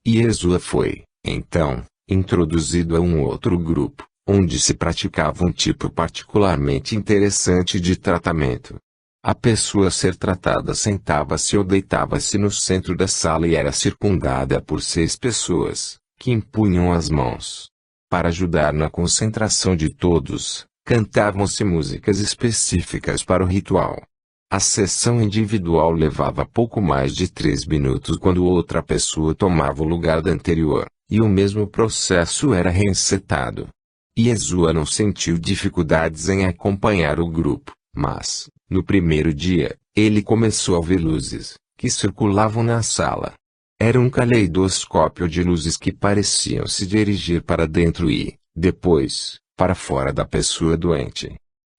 Speaker 1: Iesu foi, então, introduzido a um outro grupo, onde se praticava um tipo particularmente interessante de tratamento. A pessoa a ser tratada sentava-se ou deitava-se no centro da sala e era circundada por 6 pessoas, que impunham as mãos. Para ajudar na concentração de todos, cantavam-se músicas específicas para o ritual. A sessão individual levava pouco mais de 3 minutos quando outra pessoa tomava o lugar da anterior, e o mesmo processo era resetado. Yeshua não sentiu dificuldades em acompanhar o grupo, mas, no primeiro dia, ele começou a ver luzes, que circulavam na sala. Era um caleidoscópio de luzes que pareciam se dirigir para dentro e, depois, para fora da pessoa doente.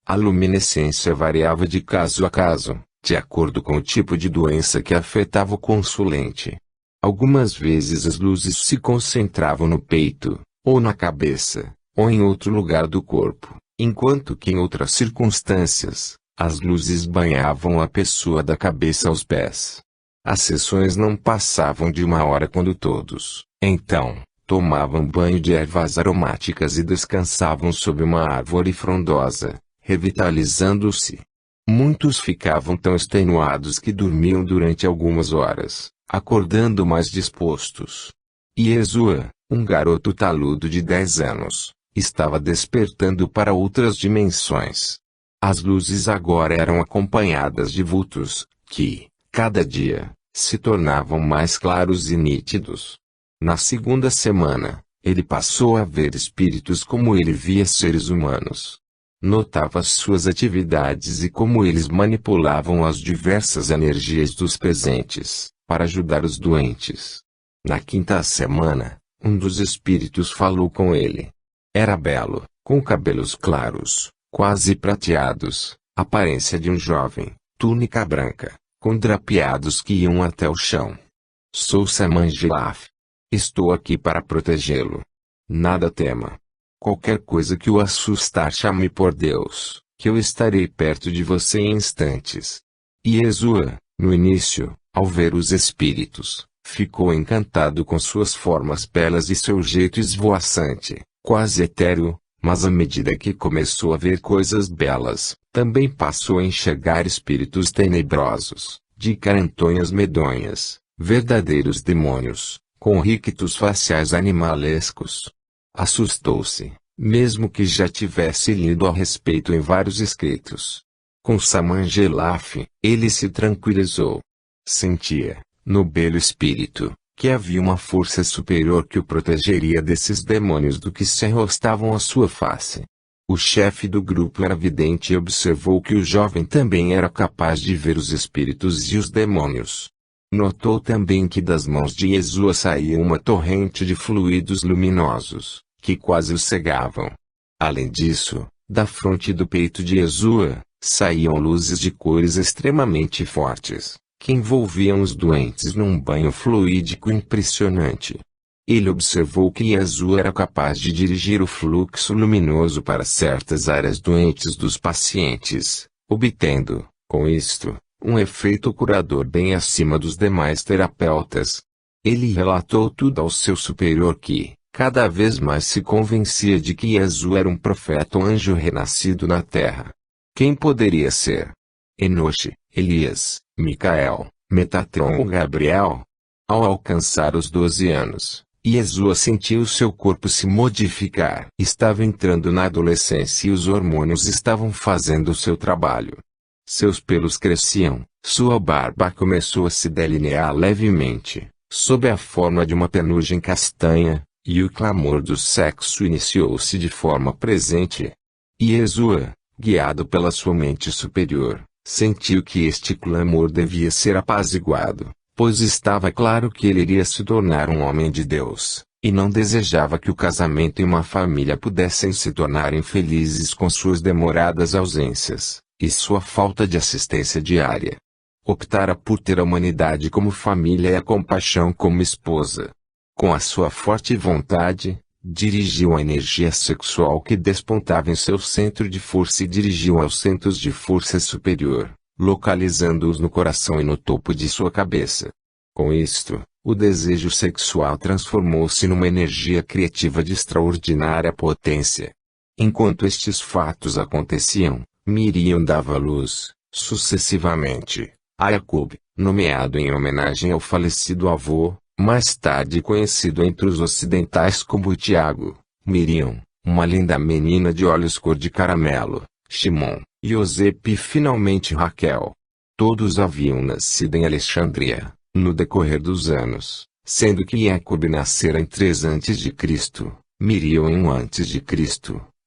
Speaker 1: A luminescência variava de caso a caso, de acordo com o tipo de doença que afetava o consulente. Algumas vezes as luzes se concentravam no peito, ou na cabeça, ou em outro lugar do corpo, enquanto que em outras circunstâncias, as luzes banhavam a pessoa da cabeça aos pés. As sessões não passavam de 1 hora quando todos, então, tomavam banho de ervas aromáticas e descansavam sob uma árvore frondosa, revitalizando-se. Muitos ficavam tão extenuados que dormiam durante algumas horas, acordando mais dispostos. Yeshua, um garoto taludo de 10 anos, estava despertando para outras dimensões. As luzes agora eram acompanhadas de vultos, que, cada dia, se tornavam mais claros e nítidos. Na segunda semana, ele passou a ver espíritos como ele via seres humanos. Notava suas atividades e como eles manipulavam as diversas energias dos presentes, para ajudar os doentes. Na quinta semana, um dos espíritos falou com ele. Era belo, com cabelos claros, quase prateados, aparência de um jovem, túnica branca, com drapeados que iam até o chão. Sou Samanjilaf. Estou aqui para protegê-lo. Nada tema. Qualquer coisa que o assustar, chame por Deus, que eu estarei perto de você em instantes. Yeshua, no início, ao ver os espíritos, ficou encantado com suas formas belas e seu jeito esvoaçante, quase etéreo, mas à medida que começou a ver coisas belas, também passou a enxergar espíritos tenebrosos, de carantonhas medonhas, verdadeiros demônios, com rictos faciais animalescos. Assustou-se, mesmo que já tivesse lido a respeito em vários escritos. Com Samanjilaf, ele se tranquilizou. Sentia, no belo espírito, que havia uma força superior que o protegeria desses demônios do que se enrostavam à sua face. O chefe do grupo era vidente e observou que o jovem também era capaz de ver os espíritos e os demônios. Notou também que das mãos de Yeshua saía uma torrente de fluidos luminosos, que quase o cegavam. Além disso, da fronte e do peito de Yeshua, saíam luzes de cores extremamente fortes, que envolviam os doentes num banho fluídico impressionante. Ele observou que Yeshua era capaz de dirigir o fluxo luminoso para certas áreas doentes dos pacientes, obtendo, com isto, um efeito curador bem acima dos demais terapeutas. Ele relatou tudo ao seu superior que, cada vez mais se convencia de que Yeshua era um profeta ou anjo renascido na terra. Quem poderia ser? Enoche, Elias, Micael, Metatron ou Gabriel? Ao alcançar os 12 anos, Yeshua sentiu seu corpo se modificar. Estava entrando na adolescência e os hormônios estavam fazendo o seu trabalho. Seus pelos cresciam, sua barba começou a se delinear levemente, sob a forma de uma penugem castanha, e o clamor do sexo iniciou-se de forma presente. Yeshua, guiado pela sua mente superior, sentiu que este clamor devia ser apaziguado, pois estava claro que ele iria se tornar um homem de Deus, e não desejava que o casamento e uma família pudessem se tornar infelizes com suas demoradas ausências, e sua falta de assistência diária. Optara por ter a humanidade como família e a compaixão como esposa. Com a sua forte vontade, dirigiu a energia sexual que despontava em seu centro de força e dirigiu aos centros de força superior, localizando-os no coração e no topo de sua cabeça. Com isto, o desejo sexual transformou-se numa energia criativa de extraordinária potência. Enquanto estes fatos aconteciam, Miriam dava luz, sucessivamente, a Jacob, nomeado em homenagem ao falecido avô, mais tarde conhecido entre os ocidentais como Tiago, Miriam, uma linda menina de olhos cor de caramelo, Shimon, Yosep e finalmente Raquel. Todos haviam nascido em Alexandria, no decorrer dos anos, sendo que Jacob nascera em 3 a.C., Miriam em 1 a.C.,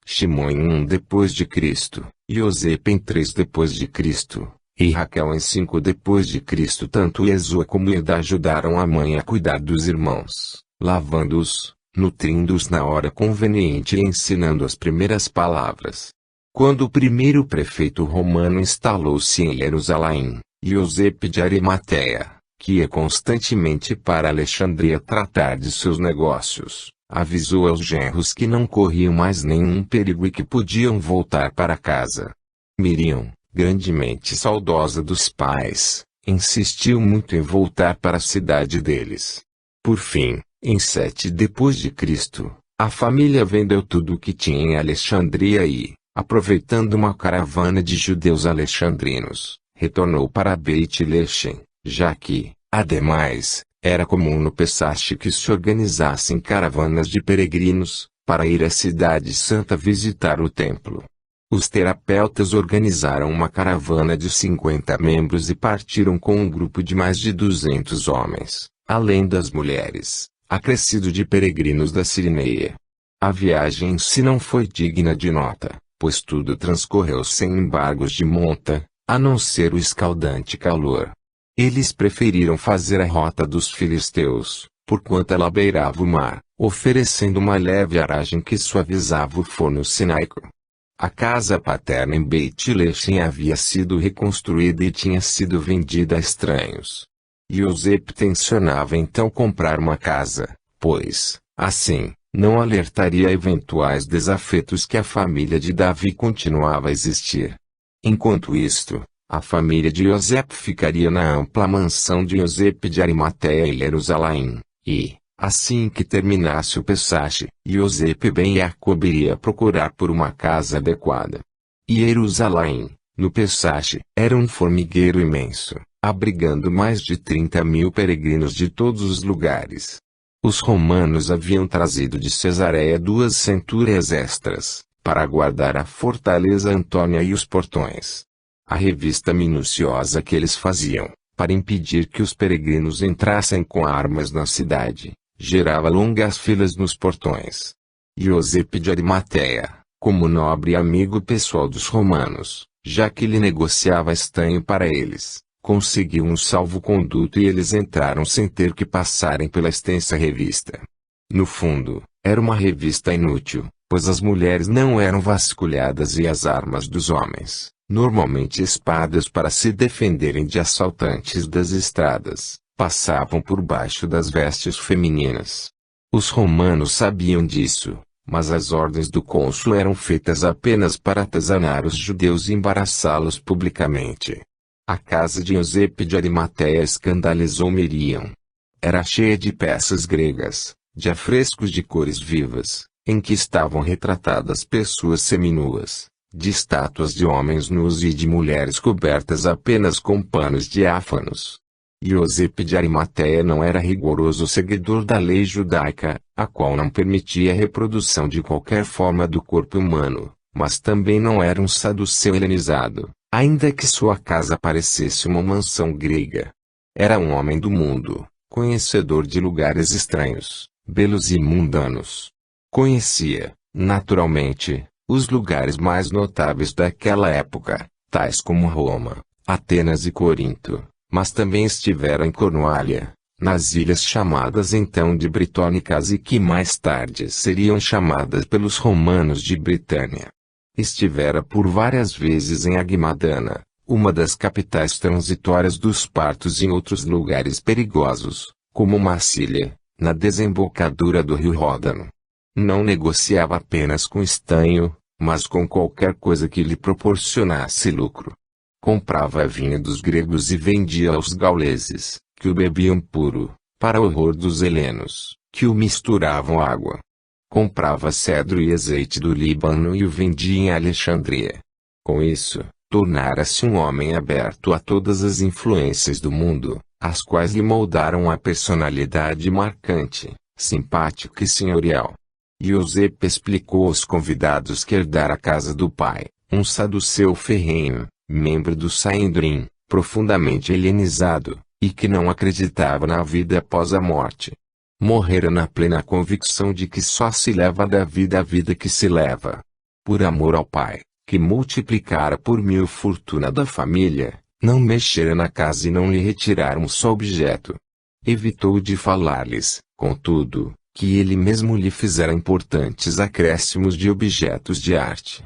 Speaker 1: Shimon em 1 d.C., Josepe em 3 d.C., e Raquel em 5 d.C. Tanto Jesua como Eda ajudaram a mãe a cuidar dos irmãos, lavando-os, nutrindo-os na hora conveniente e ensinando as primeiras palavras. Quando o primeiro prefeito romano instalou-se em Jerusalém, Josepe de Arimateia, que ia constantemente para Alexandria tratar de seus negócios, avisou aos genros que não corriam mais nenhum perigo e que podiam voltar para casa. Miriam, grandemente saudosa dos pais, insistiu muito em voltar para a cidade deles. Por fim, em 7 d.C., a família vendeu tudo o que tinha em Alexandria e, aproveitando uma caravana de judeus alexandrinos, retornou para Beit Lechem, já que, ademais, era comum no Pessach que se organizassem caravanas de peregrinos, para ir à cidade santa visitar o templo. Os terapeutas organizaram uma caravana de 50 membros e partiram com um grupo de mais de 200 homens, além das mulheres, acrescido de peregrinos da Cirineia. A viagem em si não foi digna de nota, pois tudo transcorreu sem embargos de monta, a não ser o escaldante calor. Eles preferiram fazer a rota dos filisteus, porquanto ela beirava o mar, oferecendo uma leve aragem que suavizava o forno sinaico. A casa paterna em Beit Lechem havia sido reconstruída e tinha sido vendida a estranhos. Josepe tensionava então comprar uma casa, pois, assim, não alertaria eventuais desafetos que a família de Davi continuava a existir. Enquanto isto, a família de Josepe ficaria na ampla mansão de Josepe de Arimateia em Jerusalém, e, assim que terminasse o Pessach, Josepe ben Jacob iria procurar por uma casa adequada. Jerusalém, no Pessach, era um formigueiro imenso, abrigando mais de 30.000 peregrinos de todos os lugares. Os romanos haviam trazido de Cesareia 2 centúrias extras, para guardar a fortaleza Antônia e os portões. A revista minuciosa que eles faziam, para impedir que os peregrinos entrassem com armas na cidade, gerava longas filas nos portões. Josepe de Arimateia, como nobre amigo pessoal dos romanos, já que ele negociava estanho para eles, conseguiu um salvo-conduto e eles entraram sem ter que passarem pela extensa revista. No fundo, era uma revista inútil, pois as mulheres não eram vasculhadas e as armas dos homens, normalmente espadas para se defenderem de assaltantes das estradas, passavam por baixo das vestes femininas. Os romanos sabiam disso, mas as ordens do cônsul eram feitas apenas para atazanar os judeus e embaraçá-los publicamente. A casa de Josepe de Arimateia escandalizou Miriam. Era cheia de peças gregas, de afrescos de cores vivas, em que estavam retratadas pessoas seminuas, de estátuas de homens nus e de mulheres cobertas apenas com panos diáfanos. Josepe de Arimateia não era rigoroso seguidor da lei judaica, a qual não permitia a reprodução de qualquer forma do corpo humano, mas também não era um saduceu helenizado, ainda que sua casa parecesse uma mansão grega. Era um homem do mundo, conhecedor de lugares estranhos, belos e mundanos. Conhecia, naturalmente, os lugares mais notáveis daquela época, tais como Roma, Atenas e Corinto, mas também estivera em Cornualha, nas ilhas chamadas então de Britônicas e que mais tarde seriam chamadas pelos romanos de Britânia. Estivera por várias vezes em Agmadana, uma das capitais transitórias dos partos e em outros lugares perigosos, como Massília, na desembocadura do rio Ródano. Não negociava apenas com estanho, mas com qualquer coisa que lhe proporcionasse lucro. Comprava vinho dos gregos e vendia aos gauleses, que o bebiam puro, para horror dos helenos, que o misturavam à água. Comprava cedro e azeite do Líbano e o vendia em Alexandria. Com isso, tornara-se um homem aberto a todas as influências do mundo, as quais lhe moldaram a personalidade marcante, simpática e senhorial. Josepe explicou aos convidados que herdara a casa do pai, um saduceu ferrenho, membro do Sanedrim, profundamente helenizado, e que não acreditava na vida após a morte. Morrera na plena convicção de que só se leva da vida a vida que se leva. Por amor ao Pai, que multiplicara por 1000 fortuna da família, não mexera na casa e não lhe retiraram um só objeto. Evitou de falar-lhes, contudo, que ele mesmo lhe fizera importantes acréscimos de objetos de arte.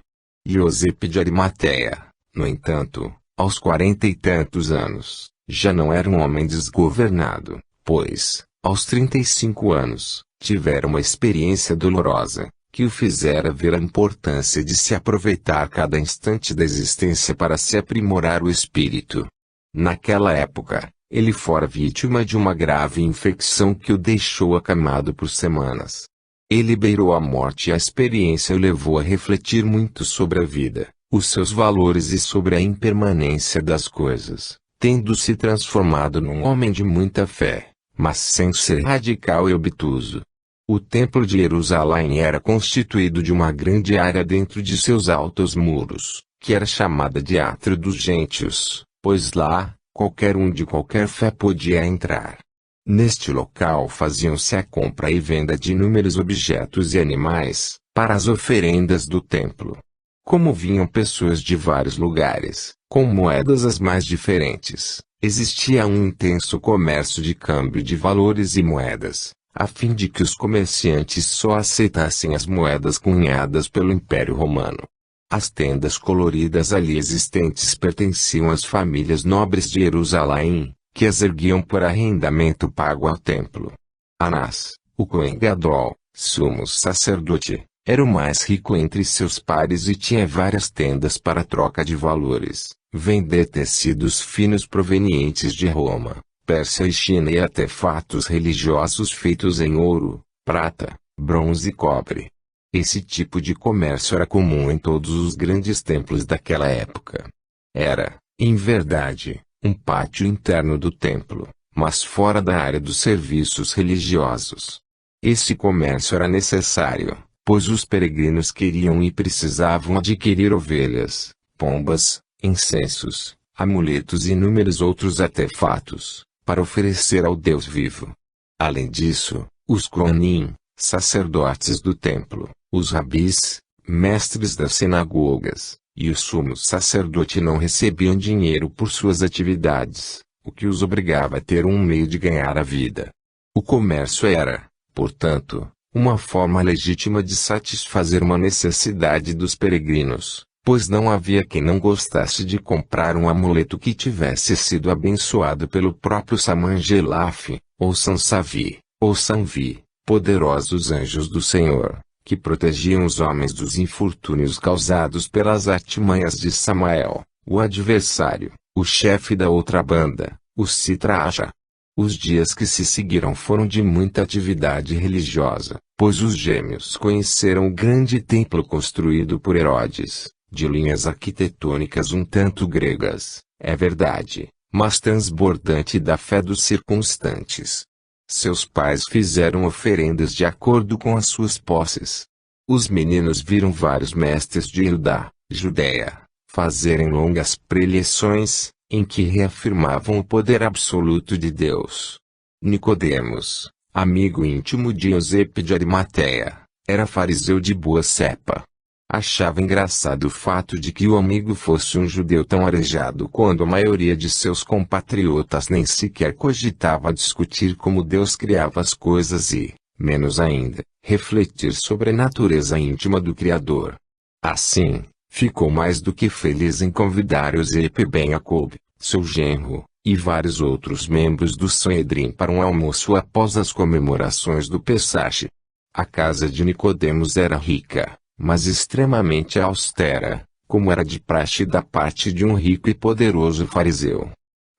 Speaker 1: Iosepe de Arimateia, no entanto, aos 40 e tantos anos, já não era um homem desgovernado, pois, aos 35 anos, tivera uma experiência dolorosa, que o fizera ver a importância de se aproveitar cada instante da existência para se aprimorar o espírito. Naquela época, ele fora vítima de uma grave infecção que o deixou acamado por semanas. Ele beirou a morte e a experiência o levou a refletir muito sobre a vida, os seus valores e sobre a impermanência das coisas, tendo se transformado num homem de muita fé, mas sem ser radical e obtuso. O templo de Jerusalém era constituído de uma grande área dentro de seus altos muros, que era chamada de Átrio dos Gentios, pois lá, qualquer um de qualquer fé podia entrar. Neste local faziam-se a compra e venda de inúmeros objetos e animais, para as oferendas do templo. Como vinham pessoas de vários lugares, com moedas as mais diferentes, existia um intenso comércio de câmbio de valores e moedas, a fim de que os comerciantes só aceitassem as moedas cunhadas pelo Império Romano. As tendas coloridas ali existentes pertenciam às famílias nobres de Jerusalém, que as erguiam por arrendamento pago ao templo. Anás, o Cohen Gadol, sumo sacerdote, era o mais rico entre seus pares e tinha várias tendas para troca de valores, vender tecidos finos provenientes de Roma, Pérsia e China e artefatos religiosos feitos em ouro, prata, bronze e cobre. Esse tipo de comércio era comum em todos os grandes templos daquela época. Era, em verdade, um pátio interno do templo, mas fora da área dos serviços religiosos. Esse comércio era necessário, pois os peregrinos queriam e precisavam adquirir ovelhas, pombas, incensos, amuletos e inúmeros outros artefatos, para oferecer ao Deus vivo. Além disso, os Kohanim, sacerdotes do templo, os rabis, mestres das sinagogas, e o sumo sacerdote não recebiam dinheiro por suas atividades, o que os obrigava a ter um meio de ganhar a vida. O comércio era, portanto, uma forma legítima de satisfazer uma necessidade dos peregrinos, pois não havia quem não gostasse de comprar um amuleto que tivesse sido abençoado pelo próprio Samangelaf, ou Sansavi, ou Sanvi, poderosos anjos do Senhor, que protegiam os homens dos infortúnios causados pelas artimanhas de Samael, o adversário, o chefe da outra banda, o Sitracha. Os dias que se seguiram foram de muita atividade religiosa, pois os gêmeos conheceram o grande templo construído por Herodes, de linhas arquitetônicas um tanto gregas, é verdade, mas transbordante da fé dos circunstantes. Seus pais fizeram oferendas de acordo com as suas posses. Os meninos viram vários mestres de Judéia, fazerem longas preleções, em que reafirmavam o poder absoluto de Deus. Nicodemos, amigo íntimo de Iosepe de Arimateia, era fariseu de boa cepa. Achava engraçado o fato de que o amigo fosse um judeu tão arejado quando a maioria de seus compatriotas nem sequer cogitava discutir como Deus criava as coisas e, menos ainda, refletir sobre a natureza íntima do Criador. Assim, ficou mais do que feliz em convidar Iosepe ben Jacob, seu genro, e vários outros membros do Sanhedrim para um almoço após as comemorações do Pessach. A casa de Nicodemos era rica, mas extremamente austera, como era de praxe da parte de um rico e poderoso fariseu.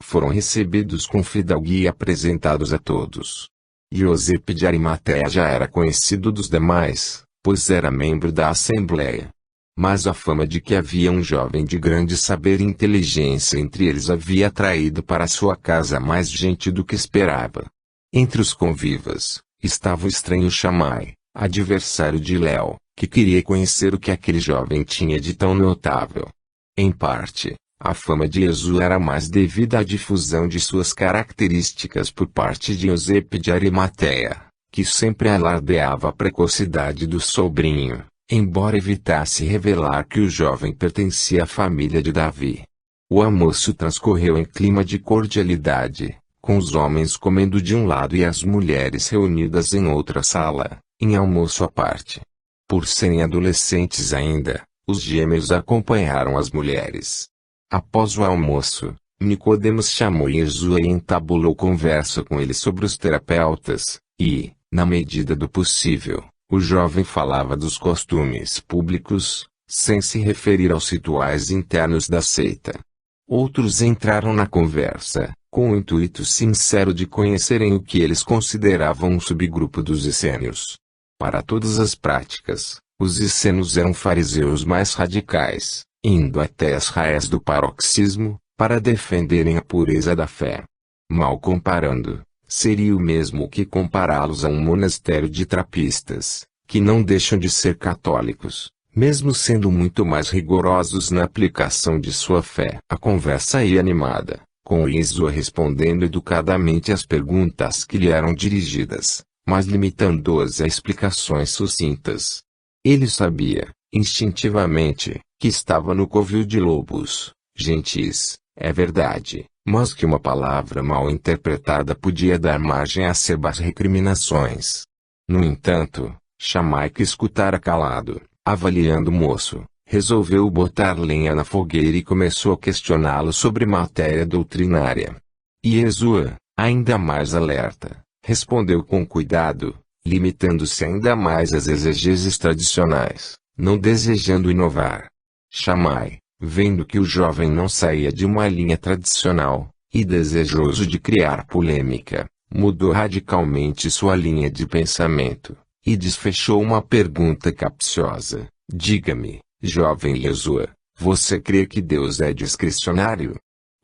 Speaker 1: Foram recebidos com fidalguia e apresentados a todos. Iosepe de Arimateia já era conhecido dos demais, pois era membro da Assembleia. Mas a fama de que havia um jovem de grande saber e inteligência entre eles havia atraído para sua casa mais gente do que esperava. Entre os convivas, estava o estranho Shammai, adversário de Léo, que queria conhecer o que aquele jovem tinha de tão notável. Em parte, A fama de Jesus era mais devida à difusão de suas características por parte de Eusébio de Arimateia, que sempre alardeava a precocidade do sobrinho, embora evitasse revelar que o jovem pertencia à família de Davi. O almoço transcorreu em clima de cordialidade, com os homens comendo de um lado e as mulheres reunidas em outra sala, em almoço à parte. Por serem adolescentes ainda, os gêmeos acompanharam as mulheres. Após o almoço, Nicodemos chamou Yeshua e entabulou conversa com ele sobre os terapeutas, e, na medida do possível, o jovem falava dos costumes públicos, sem se referir aos rituais internos da seita. Outros entraram na conversa, com o intuito sincero de conhecerem o que eles consideravam um subgrupo dos essênios. Para todas as práticas, os essênios eram fariseus mais radicais, indo até as raias do paroxismo, para defenderem a pureza da fé. Mal comparando, seria o mesmo que compará-los a um monastério de trapistas, que não deixam de ser católicos, mesmo sendo muito mais rigorosos na aplicação de sua fé. A conversa ia animada, com Yeshua respondendo educadamente às perguntas que lhe eram dirigidas, mas limitando-as a explicações sucintas. Ele sabia, instintivamente, que estava no covil de lobos, gentis, é verdade, mas que uma palavra mal interpretada podia dar margem a acerbas recriminações. No entanto, Shammai, que escutara calado, avaliando o moço, resolveu botar lenha na fogueira e começou a questioná-lo sobre matéria doutrinária. E Yeshua, ainda mais alerta, respondeu com cuidado, limitando-se ainda mais às exegeses tradicionais, não desejando inovar. Shammai, vendo que o jovem não saía de uma linha tradicional, e desejoso de criar polêmica, mudou radicalmente sua linha de pensamento, e desfechou uma pergunta capciosa. Diga-me, jovem Yeshua, você crê que Deus é discricionário?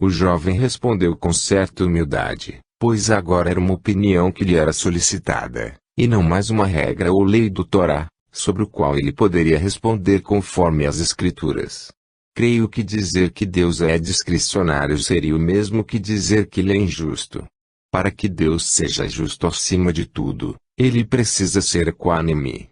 Speaker 1: O jovem respondeu com certa humildade, pois agora era uma opinião que lhe era solicitada, e não mais uma regra ou lei do Torá, sobre o qual ele poderia responder conforme as Escrituras. Creio que dizer que Deus é discricionário seria o mesmo que dizer que ele é injusto. Para que Deus seja justo acima de tudo, ele precisa ser equânime.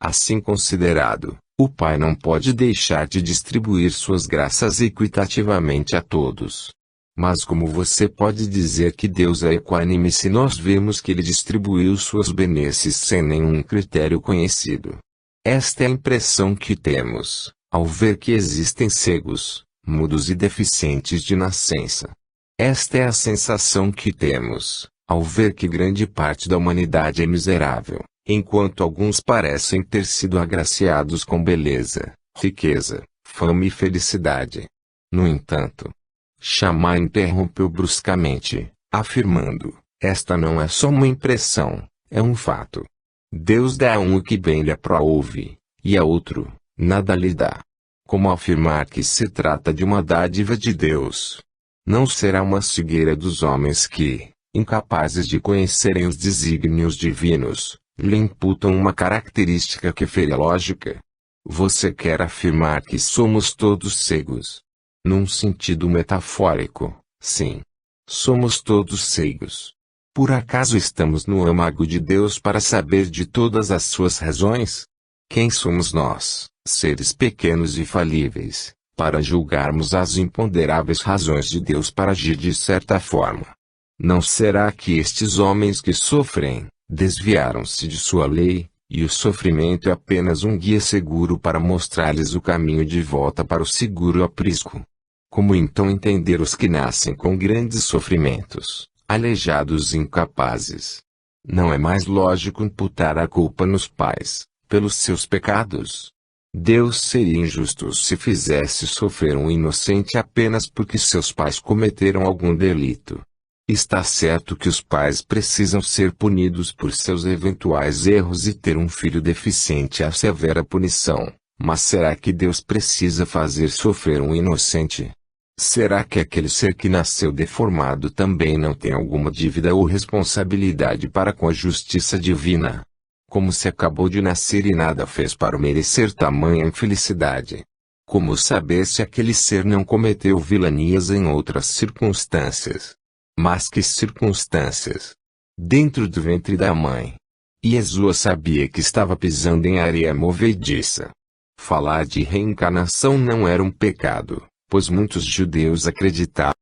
Speaker 1: Assim considerado, o Pai não pode deixar de distribuir suas graças equitativamente a todos. Mas como você pode dizer que Deus é equânime se nós vemos que ele distribuiu suas benesses sem nenhum critério conhecido? Esta é a impressão que temos, ao ver que existem cegos, mudos e deficientes de nascença. Esta é a sensação que temos, ao ver que grande parte da humanidade é miserável, enquanto alguns parecem ter sido agraciados com beleza, riqueza, fama e felicidade. No entanto, Shammai interrompeu bruscamente, afirmando, esta não é só uma impressão, é um fato. Deus dá a um o que bem lhe aprouve, e a outro, nada lhe dá. Como afirmar que se trata de uma dádiva de Deus? Não será uma cegueira dos homens que, incapazes de conhecerem os desígnios divinos, lhe imputam uma característica que fere a lógica? Você quer afirmar que somos todos cegos? Num sentido metafórico, sim. Somos todos cegos. Por acaso estamos no âmago de Deus para saber de todas as suas razões? Quem somos nós, seres pequenos e falíveis, para julgarmos as imponderáveis razões de Deus para agir de certa forma? Não será que estes homens que sofrem, desviaram-se de sua lei, e o sofrimento é apenas um guia seguro para mostrar-lhes o caminho de volta para o seguro aprisco? Como então entender os que nascem com grandes sofrimentos, aleijados e incapazes? Não é mais lógico imputar a culpa nos pais, pelos seus pecados? Deus seria injusto se fizesse sofrer um inocente apenas porque seus pais cometeram algum delito. Está certo que os pais precisam ser punidos por seus eventuais erros e ter um filho deficiente a severa punição, mas será que Deus precisa fazer sofrer um inocente? Será que aquele ser que nasceu deformado também não tem alguma dívida ou responsabilidade para com a justiça divina? Como se acabou de nascer e nada fez para merecer tamanha infelicidade? Como saber se aquele ser não cometeu vilanias em outras circunstâncias? Mas que circunstâncias? Dentro do ventre da mãe. Yeshua sabia que estava pisando em areia movediça. Falar de reencarnação não era um pecado, pois muitos judeus acreditavam